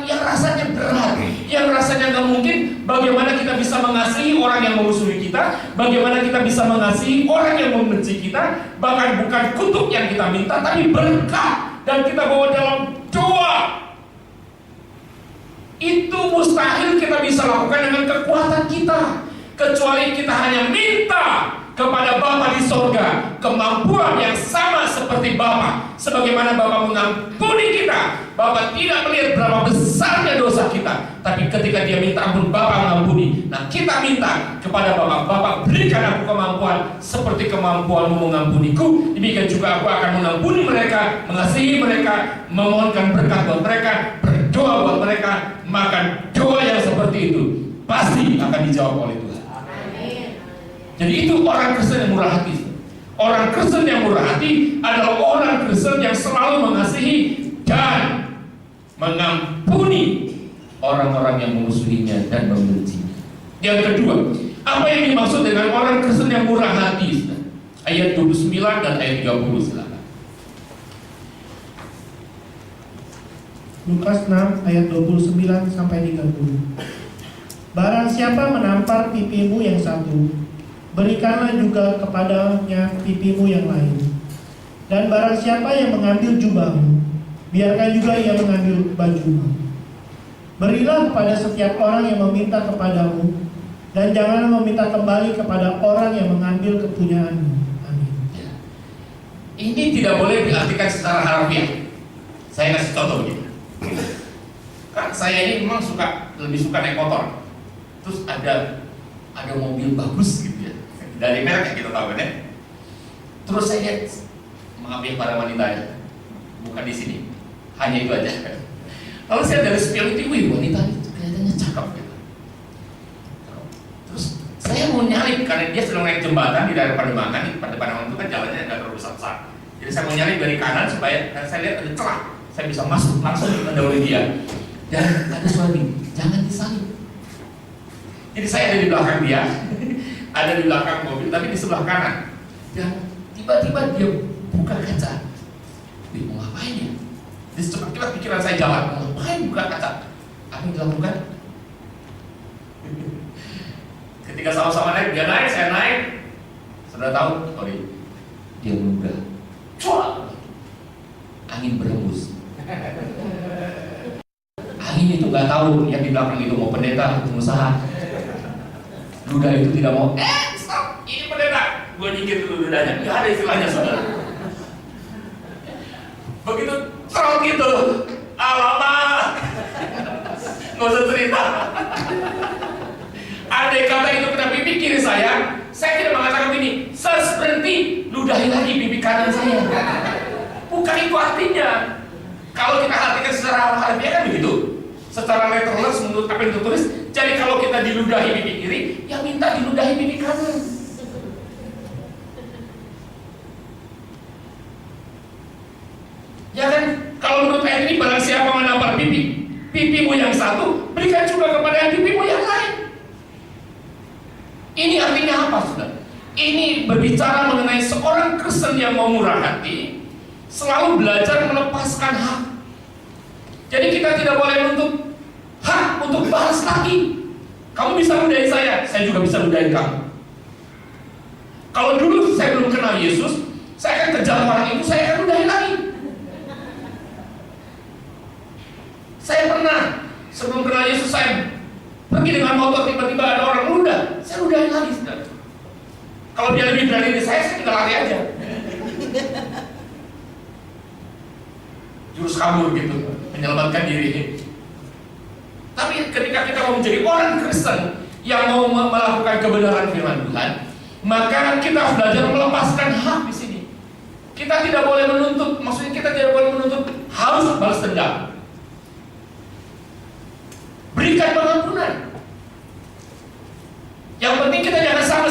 Yang rasanya berat, yang rasanya nggak mungkin. Bagaimana kita bisa mengasihi orang yang memusuhi kita? Bagaimana kita bisa mengasihi orang yang membenci kita? Bahkan bukan kutuk yang kita minta, tapi berkat, dan kita bawa dalam doa. Itu mustahil kita bisa lakukan dengan kekuatan kita, kecuali kita hanya minta kepada Bapa di sorga kemampuan yang sama seperti Bapa. Sebagaimana Bapa mengampuni kita, Bapa tidak melihat berapa besarnya dosa kita, tapi ketika dia minta ampun, Bapa mengampuni. Nah kita minta kepada Bapa, Bapa berikan aku kemampuan seperti kemampuanmu mengampuniku. Demikian juga aku akan mengampuni mereka, mengasihi mereka, memohonkan berkat buat mereka, berdoa buat mereka. Maka doa yang seperti itu pasti akan dijawab oleh Tuhan. Jadi itu orang Kristen yang murah hati. Orang Kristen yang murah hati adalah orang Kristen yang selalu mengasihi dan mengampuni orang-orang yang memusuhinya dan membencinya. Yang kedua, apa yang dimaksud dengan orang Kristen yang murah hati? Ayat 29 dan ayat 30 silakan. Lukas 6 ayat 29 sampai 30. Barang siapa menampar pipimu yang satu, berikanlah juga kepadanya pipimu yang lain. Dan barang siapa yang mengambil jubahmu, biarkan juga ia mengambil bajumu. Berilah kepada setiap orang yang meminta kepadamu, dan janganlah meminta kembali kepada orang yang mengambil kepunyaanmu. Amin. Ini tidak boleh diartikan secara harfiah. Saya kasih contoh begini. Kan saya ini memang lebih suka naik motor. Terus ada mobil bagus gitu ya, dari merek yang kita tahu kan ya. Terus saya lihat, maaf ya para wanita ya, bukan di sini, hanya itu aja. Lalu saya dari spion itu, wih wanita itu kelihatannya cakep gitu. Terus saya mau nyalip karena dia sedang naik jembatan di daerah Pademangan. Di Pademangan itu kan jalannya nggak terlalu besar. Jadi saya mau nyalip dari kanan supaya saya lihat ada celah, saya bisa masuk langsung mendahului dia. Dan ada suara ini, jangan disalip. Jadi saya ada di belakang dia, ada di belakang mobil, tapi di sebelah kanan. Dan tiba-tiba dia buka kaca. Dia mau ngapain ya? Di cepat-cepat pikiran saya jalan, mau ngapain buka kaca? Apa yang dilakukan? Ketika sama-sama naik, dia naik, saya naik. Sudah tahu, sorry, dia menunda. Cuak! Angin berembus. Angin itu nggak tahu yang di belakang itu mau pendeta atau pengusaha. Ludah itu tidak mau, stop, ini pendeta. Gue nyingkir dulu ludahnya, nggak ada istilahnya saudara. Begitu trot gitu, alamak, nggak usah cerita. Andai kata itu kena pipi kiri saya tidak mengatakan ini, berhenti, ludahi lagi pipi kanan saya. Bukan itu artinya. Kalau kita artikan secara harfiah kan begitu. Secara letterless menurut apa yang tertulis. Jadi kalau kita diludahi pipi kiri, ya minta diludahi pipi kanan. Ya kan? Kalau menurut ayat ini, barang siapa menampar pipimu yang satu, berikan juga kepada pipimu yang lain. Ini artinya apa, saudara? Ini berbicara mengenai seorang Kristen yang mau murah hati, selalu belajar melepaskan hak. Jadi kita tidak boleh menuntut hak untuk balas lagi. Kamu bisa ludahi saya juga bisa ludahi kamu. Kalau dulu saya belum kenal Yesus, saya akan kejar orang itu, saya akan ludahi lagi. Saya pernah sebelum kenal Yesus, saya pergi dengan motor, tiba-tiba ada orang ludah, saya ludahi lagi, saudara. Kalau dia lebih berani dari saya tinggal lari aja. Jurus kabur gitu, menyelamatkan diri. Tapi ketika kita mau menjadi orang Kristen yang mau melakukan kebenaran firman Tuhan, maka kita harus belajar melepaskan hak di sini. Kita tidak boleh menuntut, maksudnya kita tidak boleh menuntut harus balas dendam. Berikan pengampunan. Yang penting kita jangan sama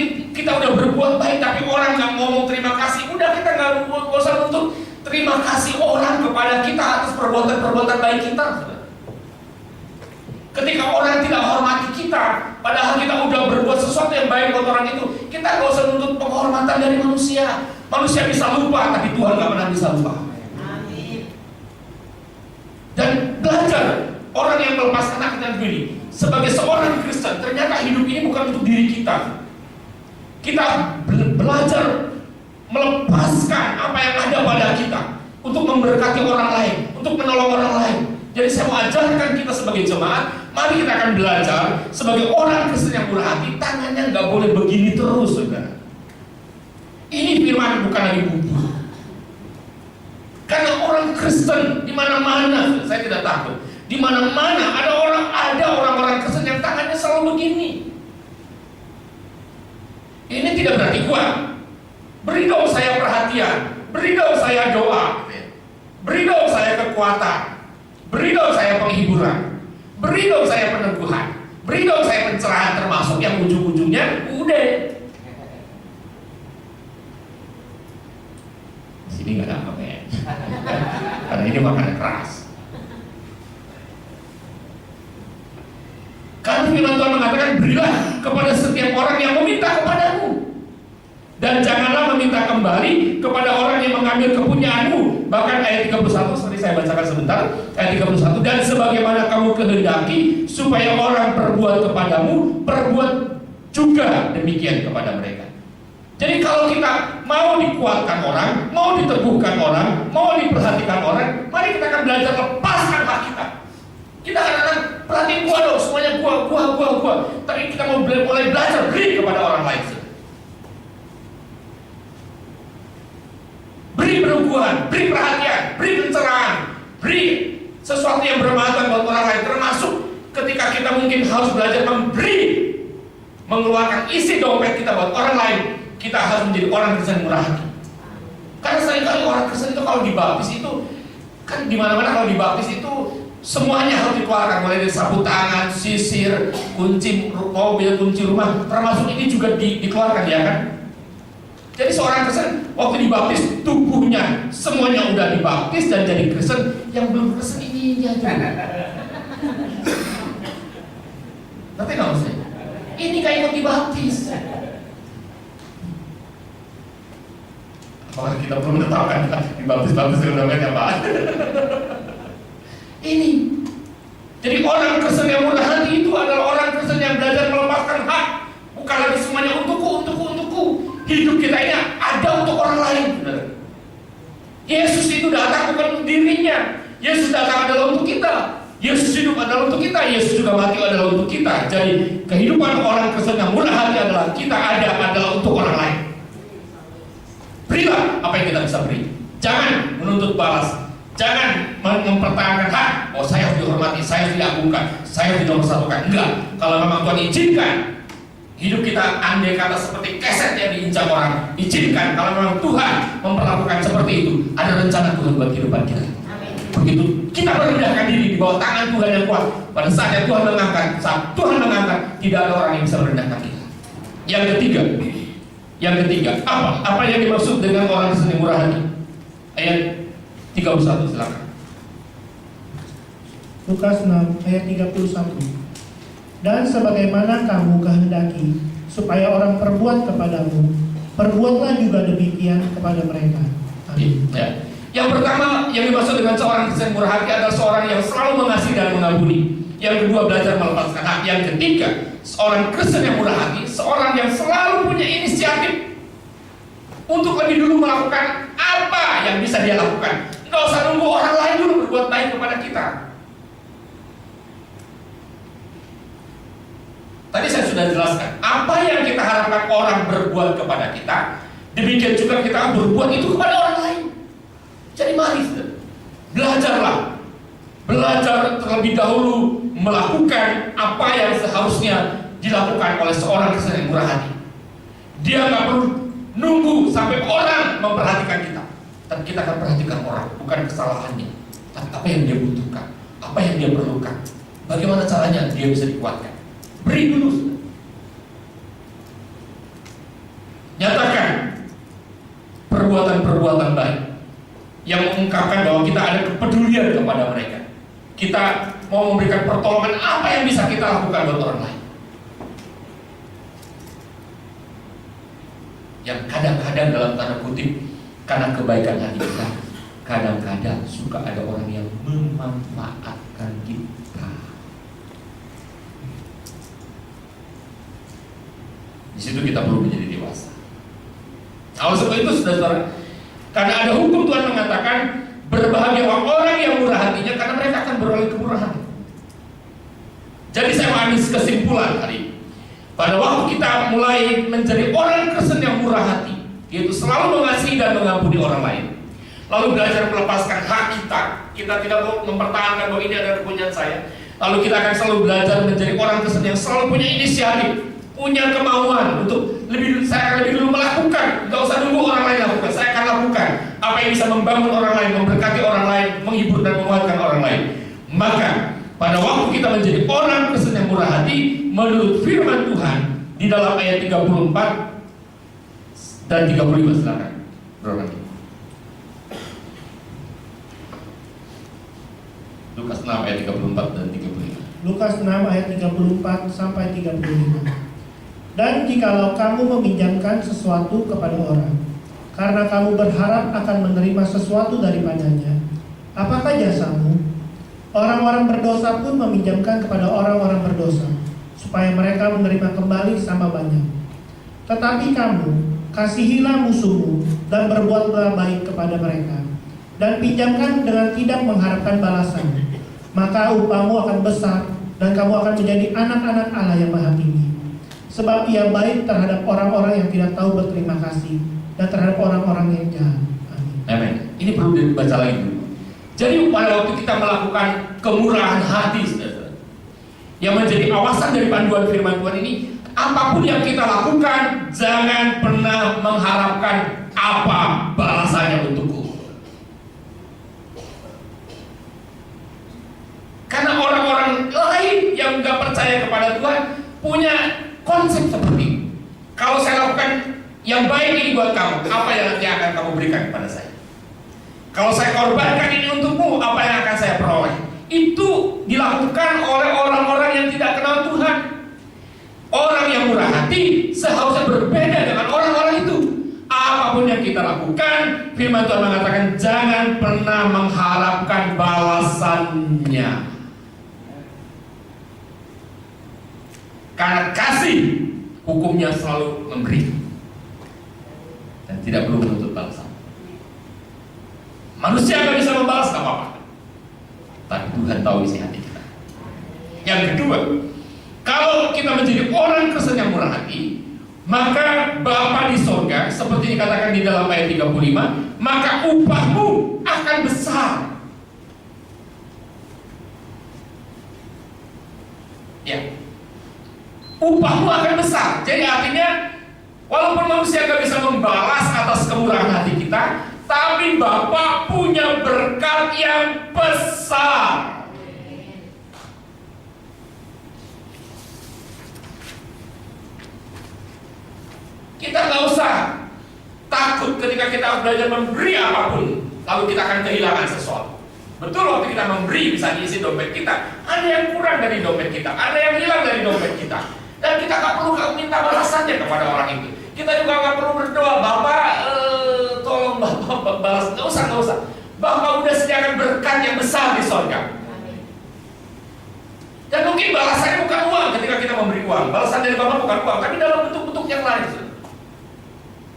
nanti kita udah berbuat baik tapi orang nggak ngomong terima kasih, udah kita nggak bosan untuk terima kasih orang kepada kita atas perbuatan-perbuatan baik kita. Ketika orang tidak hormati kita, padahal kita udah berbuat sesuatu yang baik buat orang itu, kita nggak usah nuntut penghormatan dari manusia. Manusia bisa lupa, tapi Tuhan nggak pernah bisa lupa. Dan belajar orang yang melepaskan akan diri. Sebagai seorang Kristen, ternyata hidup ini bukan untuk diri kita. Kita belajar melepaskan apa yang ada pada kita untuk memberkati orang lain, untuk menolong orang lain. Jadi saya mau ajarkan kita sebagai jemaat, mari kita akan belajar sebagai orang Kristen yang murah hati, tangannya nggak boleh begini terus, saudara. Ini firman bukan lagi buku. Karena orang Kristen di mana-mana, saya tidak takut. Di mana-mana ada orang-orang Kristen yang tangannya selalu begini. Ini tidak berarti kuat. Beri dong saya perhatian, beri dong saya doa, beri dong saya kekuatan, beri dong saya penghiburan, beri dong saya peneguhan, beri dong saya pencerahan, termasuk yang ujung-ujungnya udah. Sini nggak ada apa ya, karena ini makanan keras. Karena firman Tuhan mengatakan, berilah kepada setiap orang yang meminta kepadamu, dan janganlah meminta kembali kepada orang yang mengambil kepunyaanmu. Bahkan ayat 31 seperti saya bacakan sebentar, ayat 31, dan sebagaimana kamu kehendaki supaya orang perbuat kepadamu, perbuat juga demikian kepada mereka. Jadi kalau kita mau dikuatkan orang, mau diteguhkan orang, mau diperhatikan orang, mari kita akan belajar lepaskan hak kita. Kita kadang-kadang perhatiin gua dong, semuanya gua. Tapi kita mau mulai belajar beri kepada orang lain. Beri peneguhan, beri perhatian, beri pencerahan, beri sesuatu yang bermanfaat buat orang lain. Termasuk ketika kita mungkin harus belajar memberi, mengeluarkan isi dompet kita buat orang lain, kita harus menjadi orang Kristen murah hati. Karena seringkali orang Kristen itu kalau dibaptis itu kan dimana-mana kalau dibaptis itu semuanya harus dikeluarkan, mulai dari sapu tangan, sisir, kunci mobil, kunci rumah, termasuk ini juga dikeluarkan, ya kan? Jadi seorang Kristen waktu dibaptis tubuhnya semuanya udah dibaptis dan jadi Kristen, yang belum Kristen ini aja. Nanti nggak usah. Ini kayak ikut dibaptis. Apalagi kita belum menetapkan dibaptis namanya apa? Ini. Jadi orang Kristen yang murah hati itu adalah orang Kristen yang belajar melepaskan hak, bukan lagi semuanya untukku. Hidup kita ini ada untuk orang lain. Yesus itu datang bukan untuk dirinya. Yesus datang adalah untuk kita. Yesus hidup adalah untuk kita. Yesus juga mati adalah untuk kita. Jadi kehidupan orang Kristen yang murah hati adalah kita adalah untuk orang lain. Berilah apa yang kita bisa beri. Jangan menuntut balas. Jangan mempertahankan hak. Oh, saya harus dihormati, saya harus diagungkan, saya harus dinomorsatukan. Enggak. Kalau memang Tuhan izinkan hidup kita andai kata seperti keset yang diinjak orang, izinkan. Kalau memang Tuhan memperlakukan seperti itu, ada rencana Tuhan buat kehidupan kita. Begitu kita merendahkan diri di bawah tangan Tuhan yang kuat, pada saat yang Tuhan mengangkat, tidak ada orang yang bisa merendahkan kita. Yang ketiga, apa yang dimaksud dengan orang Kristen murah hati? Ayat 31, silakan. Lukas 6 ayat 31. Dan sebagaimana kamu kehendaki supaya orang perbuat kepadamu, perbuatlah juga demikian kepada mereka. Amin. Ya. Yang pertama yang dimaksud dengan seorang Kristen murah hati adalah seorang yang selalu mengasihi dan mengampuni. Yang kedua, belajar melepaskan hak. Yang ketiga, seorang Kristen yang murah hati, seorang yang selalu punya inisiatif untuk lebih dulu melakukan apa yang bisa dia lakukan. Nggak usah nunggu orang lain dulu berbuat baik kepada kita. Tadi saya sudah jelaskan, apa yang kita harapkan orang berbuat kepada kita, demikian juga kita berbuat itu kepada orang lain. Jadi mari, belajarlah. Belajar terlebih dahulu melakukan apa yang seharusnya dilakukan oleh seorang Kristen yang murah hati. Dia nggak perlu nunggu sampai orang memperhatikan kita, tapi kita akan perhatikan orang, bukan kesalahannya, tapi apa yang dia butuhkan, apa yang dia perlukan, bagaimana caranya dia bisa dikuatkan. Beri dulu. perbuatan baik yang mengungkapkan bahwa kita ada kepedulian kepada mereka. Kita mau memberikan pertolongan apa yang bisa kita lakukan buat orang lain. Yang kadang-kadang dalam tanda kutip karena kebaikan hati kita, kadang-kadang suka ada orang yang memanfaatkan kita. Di situ kita perlu menjadi dewasa. Oleh sebab itu, saudara, karena ada hukum, Tuhan mengatakan berbahagialah orang yang murah hatinya, karena mereka akan beroleh kemurahan. Jadi saya mengambil kesimpulan hari ini. Pada waktu kita mulai menjadi orang Kristen yang murah hati, yaitu selalu mengasihi dan mengampuni orang lain, lalu belajar melepaskan hak kita. Kita tidak mau mempertahankan bahwa ini adalah kepunyaan saya. Lalu kita akan selalu belajar menjadi orang Kristen yang selalu punya inisiatif, punya kemauan untuk saya akan lebih dulu melakukan. Gak usah nunggu orang lain lakukan, saya akan lakukan apa yang bisa membangun orang lain, memberkati orang lain, menghibur dan menguatkan orang lain. Maka pada waktu kita menjadi orang Kristen yang murah hati, menurut firman Tuhan di dalam ayat 34 dan 35, silakan berorang. Lukas 6 ayat 34 dan 35. Lukas 6 ayat 34 sampai 35. Dan jikalau kamu meminjamkan sesuatu kepada orang, karena kamu berharap akan menerima sesuatu daripadanya, apakah jasamu? Orang-orang berdosa pun meminjamkan kepada orang-orang berdosa, supaya mereka menerima kembali sama banyak. Tetapi kamu, kasihilah musuhmu, dan berbuatlah baik kepada mereka, dan pinjamkan dengan tidak mengharapkan balasan. Maka upahmu akan besar, dan kamu akan menjadi anak-anak Allah yang Maha Tinggi. Sebab ia baik terhadap orang-orang yang tidak tahu berterima kasih, dan terhadap orang-orang yang jahat. Amin. Amin. Ini perlu dibaca lagi dulu. Jadi pada waktu kita melakukan kemurahan hati, saudara, yang menjadi awasan dari panduan firman Tuhan ini, apapun yang kita lakukan, jangan pernah mengharapkan apa balasannya untukku. Karena orang-orang lain yang gak percaya kepada Tuhan punya konsep seperti ini. Kalau saya lakukan yang baik ini buat kamu, apa yang nanti akan kamu berikan kepada saya? Kalau saya korbankan ini untukmu, apa yang akan saya peroleh? Itu dilakukan oleh orang-orang yang tidak kenal Tuhan. Orang yang murah hati seharusnya berbeda dengan orang-orang itu. Apapun yang kita lakukan, firman Tuhan mengatakan jangan pernah mengharapkan balasannya. Karena kasih, hukumnya selalu memberi dan tidak perlu menuntut balasan. Manusia nggak bisa membalas, nggak apa-apa, tapi Tuhan tahu isi hati kita. Yang kedua, kalau kita menjadi orang Kristen yang murah hati, maka Bapa di sorga, seperti dikatakan di dalam ayat 35, maka upahmu akan besar. Ya, upahmu akan besar. Jadi artinya, walaupun manusia nggak bisa membalas atas kemurahan hati kita, tapi Bapa punya berkat yang besar. Kita nggak usah takut ketika kita belajar memberi apapun, lalu kita akan kehilangan sesuatu. Betul, waktu kita memberi bisa diisi dompet kita, ada yang kurang dari dompet kita, ada yang hilang dari dompet kita, dan kita nggak perlu minta balasannya kepada orang itu. Kita juga nggak perlu berdoa, Bapak tolong Bapak balas, nggak usah. Bapak udah sediakan berkat yang besar di sorga. Dan mungkin balasannya bukan uang ketika kita memberi uang, balasan dari Bapak bukan uang, tapi dalam bentuk-bentuk yang lain.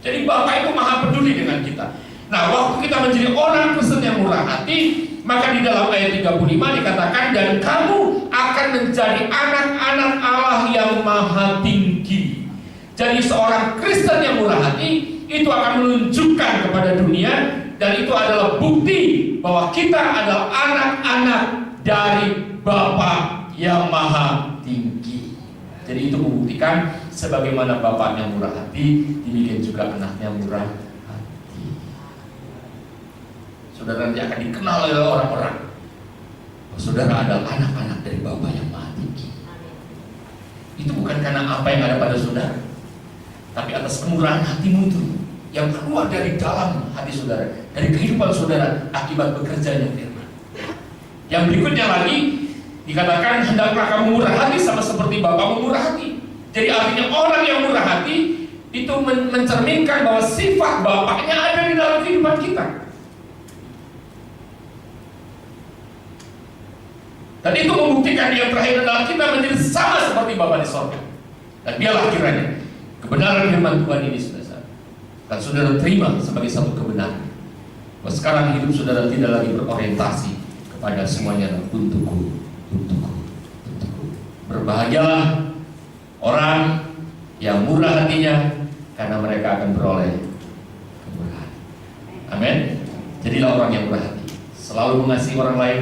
Jadi Bapak itu maha peduli dengan kita. Nah, waktu kita menjadi orang Kristen yang murah hati, maka di dalam ayat 35 dikatakan, dan kamu akan menjadi anak-anak Allah yang maha tinggi. Jadi seorang Kristen yang murah hati itu akan menunjukkan kepada dunia, dan itu adalah bukti bahwa kita adalah anak-anak dari Bapa yang maha tinggi. Jadi itu membuktikan sebagaimana Bapaknya murah hati, demikian juga anaknya murah hati. Saudara nanti akan dikenal oleh orang-orang, saudara adalah anak-anak dari Bapa yang maha tinggi. Itu bukan karena apa yang ada pada saudara, tapi atas kemurahan hatimu itu. yang keluar dari dalam hati saudara, dari kehidupan saudara akibat bekerjanya firman. Yang berikutnya lagi dikatakan, hendaklah kamu murah hati sama seperti Bapamu murah hati. Jadi artinya orang yang murah hati itu mencerminkan bahwa sifat Bapaknya ada di dalam kehidupan kita. Dan itu membuktikan yang terakhir adalah kita menjadi sama seperti Bapa di sorga. Dan biarlah kiranya kebenaran firman Tuhan ini saudara, dan saudara terima sebagai satu kebenaran, bahwa sekarang hidup saudara tidak lagi berorientasi kepada semuanya untukku. Berbahagialah orang yang murah hatinya, karena mereka akan beroleh kemurahan. Amin. Jadilah orang yang murah hati, selalu mengasihi orang lain,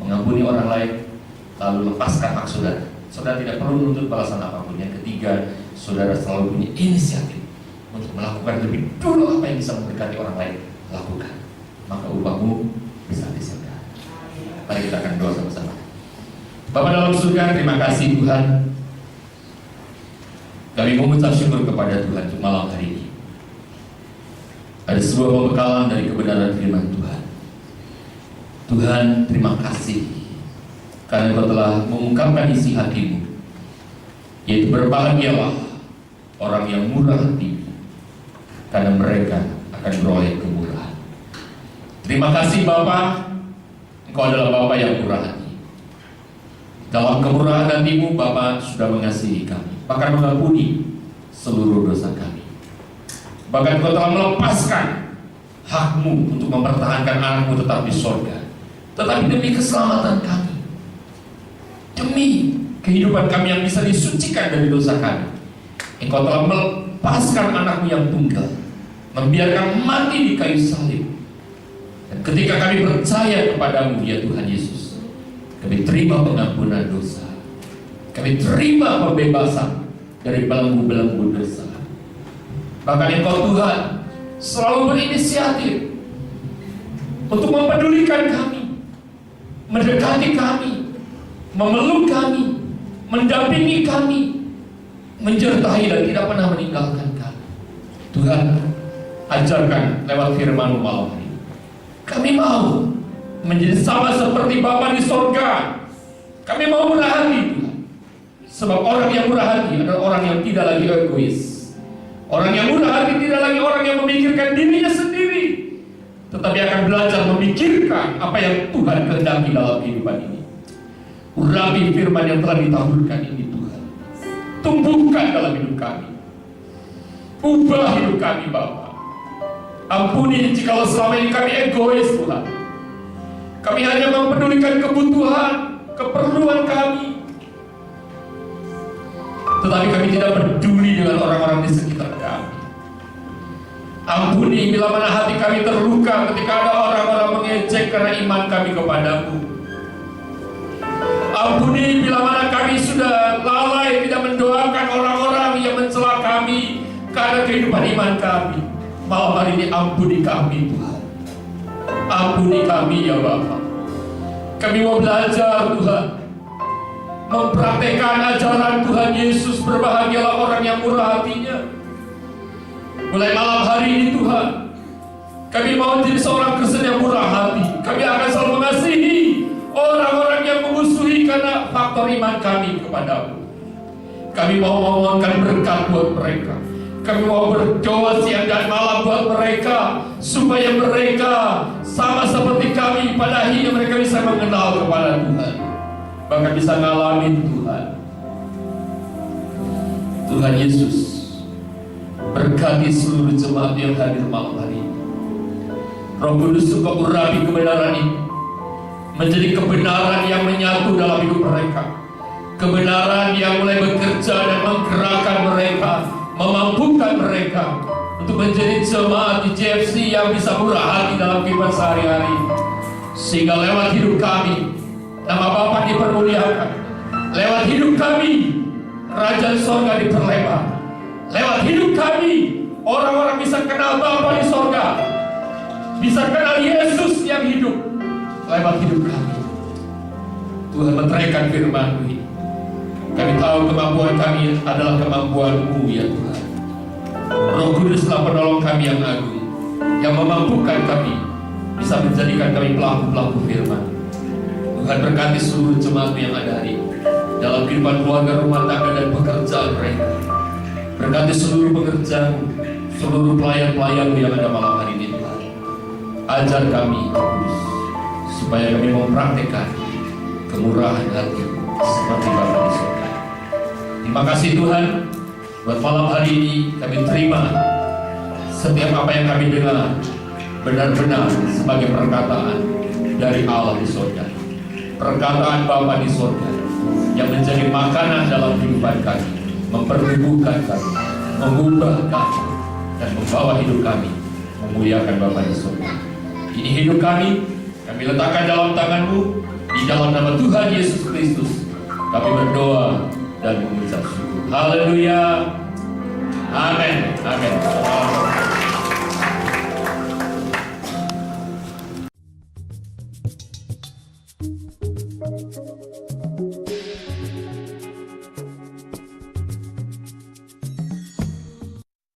mengampuni orang lain, lalu lepaskan hak saudara. Saudara tidak perlu menuntut balasan apapun. Yang ketiga, saudara selalu punya inisiatif untuk melakukan lebih dulu apa yang bisa memberkati orang lain. Lakukan, maka upahmu bisa di surga. Mari kita akan doa sama-sama. Bapa dalam surga, terima kasih Tuhan. Kami mengucap syukur kepada Tuhan untuk malam hari ini. Ada sebuah pembekalan dari kebenaran firman Tuhan. Tuhan, terima kasih karena Kau telah mengungkapkan isi hatimu, yaitu berbahagialah orang yang murah hati, karena mereka akan beroleh kemurahan. Terima kasih Bapa, Engkau adalah Bapa yang murah hati. Dalam kemurahan hatimu Bapa sudah mengasihi kami, bahkan mengampuni seluruh dosa kami. Bahkan Engkau telah melepaskan hakmu untuk mempertahankan anakmu tetap di sorga, tetapi demi keselamatan kami, demi kehidupan kami yang bisa disucikan dari dosa kami, Engkau telah melepaskan anakmu yang tunggal, membiarkan mati di kayu salib. Dan ketika kami percaya kepadamu ya Tuhan Yesus, kami terima pengampunan dosa, kami terima pembebasan dari belenggu-belenggu dosa. Bahkan Engkau Tuhan selalu berinisiatif untuk mempedulikan kami, mendekati kami, memeluk kami, mendampingi kami, menjertai dan tidak pernah meninggalkan kami. Tuhan, ajarkan lewat firman-Mu malam ini, kami mau menjadi sama seperti Bapa di sorga. Kami mau murah hati Tuhan, sebab orang yang murah hati adalah orang yang tidak lagi egois. Orang yang murah hati tidak lagi orang yang memikirkan dirinya sendiri, tetapi akan belajar memikirkan apa yang Tuhan kehendaki dalam kehidupan ini. Urapi firman yang telah ditaburkan ini Tuhan, tumbuhkan dalam hidup kami, ubah hidup kami Bapa. Ampuni jikalau selama ini kami egois Tuhan. Kami hanya mempedulikan kebutuhan, keperluan kami, tetapi kami tidak peduli dengan orang-orang di sekitar kami. Ampuni bila mana hati kami terluka ketika ada orang-orang mengejek karena iman kami kepadamu. Ampuni bila mana kami sudah lalai tidak mendoakan orang-orang yang mencela kami karena kehidupan iman kami. Malam hari ini ampuni kami Tuhan. Ampuni kami ya Bapa. Kami mau belajar Tuhan, mempraktekkan ajaran Tuhan Yesus, berbahagialah orang yang murah hatinya. Mulai malam hari ini Tuhan, kami mau menjadi seorang Kristen yang murah hati. Kami akan selalu mengasihi orang-orang yang memusuhi karena faktor iman kami kepadamu. Kami mau memohonkan berkat buat mereka. Kami mau berdoa siang dan malam buat mereka, supaya mereka sama seperti kami, pada akhirnya mereka bisa mengenal kepada Tuhan, bahkan bisa ngalamin Tuhan. Tuhan Yesus, berkati seluruh jemaat yang hadir malam hari ini. Roh Kudus, Engkau urapi kebenaran ini menjadi kebenaran yang menyatu dalam hidup mereka, kebenaran yang mulai bekerja dan menggerakkan mereka, memampukan mereka untuk menjadi jemaat di JFC yang bisa murah hati dalam kehidupan sehari-hari, sehingga lewat hidup kami nama Bapa dipermuliakan, lewat hidup kami kerajaan sorga diperlebar, lewat hidup kami orang-orang bisa kenal Bapa di sorga, bisa kenal Yesus yang hidup lewat hidup kami. Tuhan, meteraikan firman-Mu ini. Kami tahu kemampuan kami adalah kemampuan-Mu ya Tuhan. Roh Kuduslah penolong kami yang agung, yang memampukan kami bisa menjadikan kami pelaku-pelaku firman. Tuhan berkati seluruh jemaat yang ada hari dalam kehidupan keluarga, rumah tangga, dan pekerjaan mereka. Berkati seluruh pekerjaan, seluruh pelayan-pelayan yang ada malam hari ini, Tuhan. Ajar kami, Kudus, supaya kami mempraktekkan kemurahan hati seperti Bapa di surga. Terima kasih Tuhan, buat malam hari ini kami terima setiap apa yang kami dengar benar-benar sebagai perkataan dari Allah di surga, perkataan Bapa di surga yang menjadi makanan dalam kehidupan kami, mempertumbuhkan kami, mengubah kami, dan membawa hidup kami memuliakan Bapa di surga. Ini hidup kami letakkan dalam tangan-Mu, di dalam nama Tuhan Yesus Kristus kami berdoa dan mengucap syukur. Haleluya. Amin. Amin.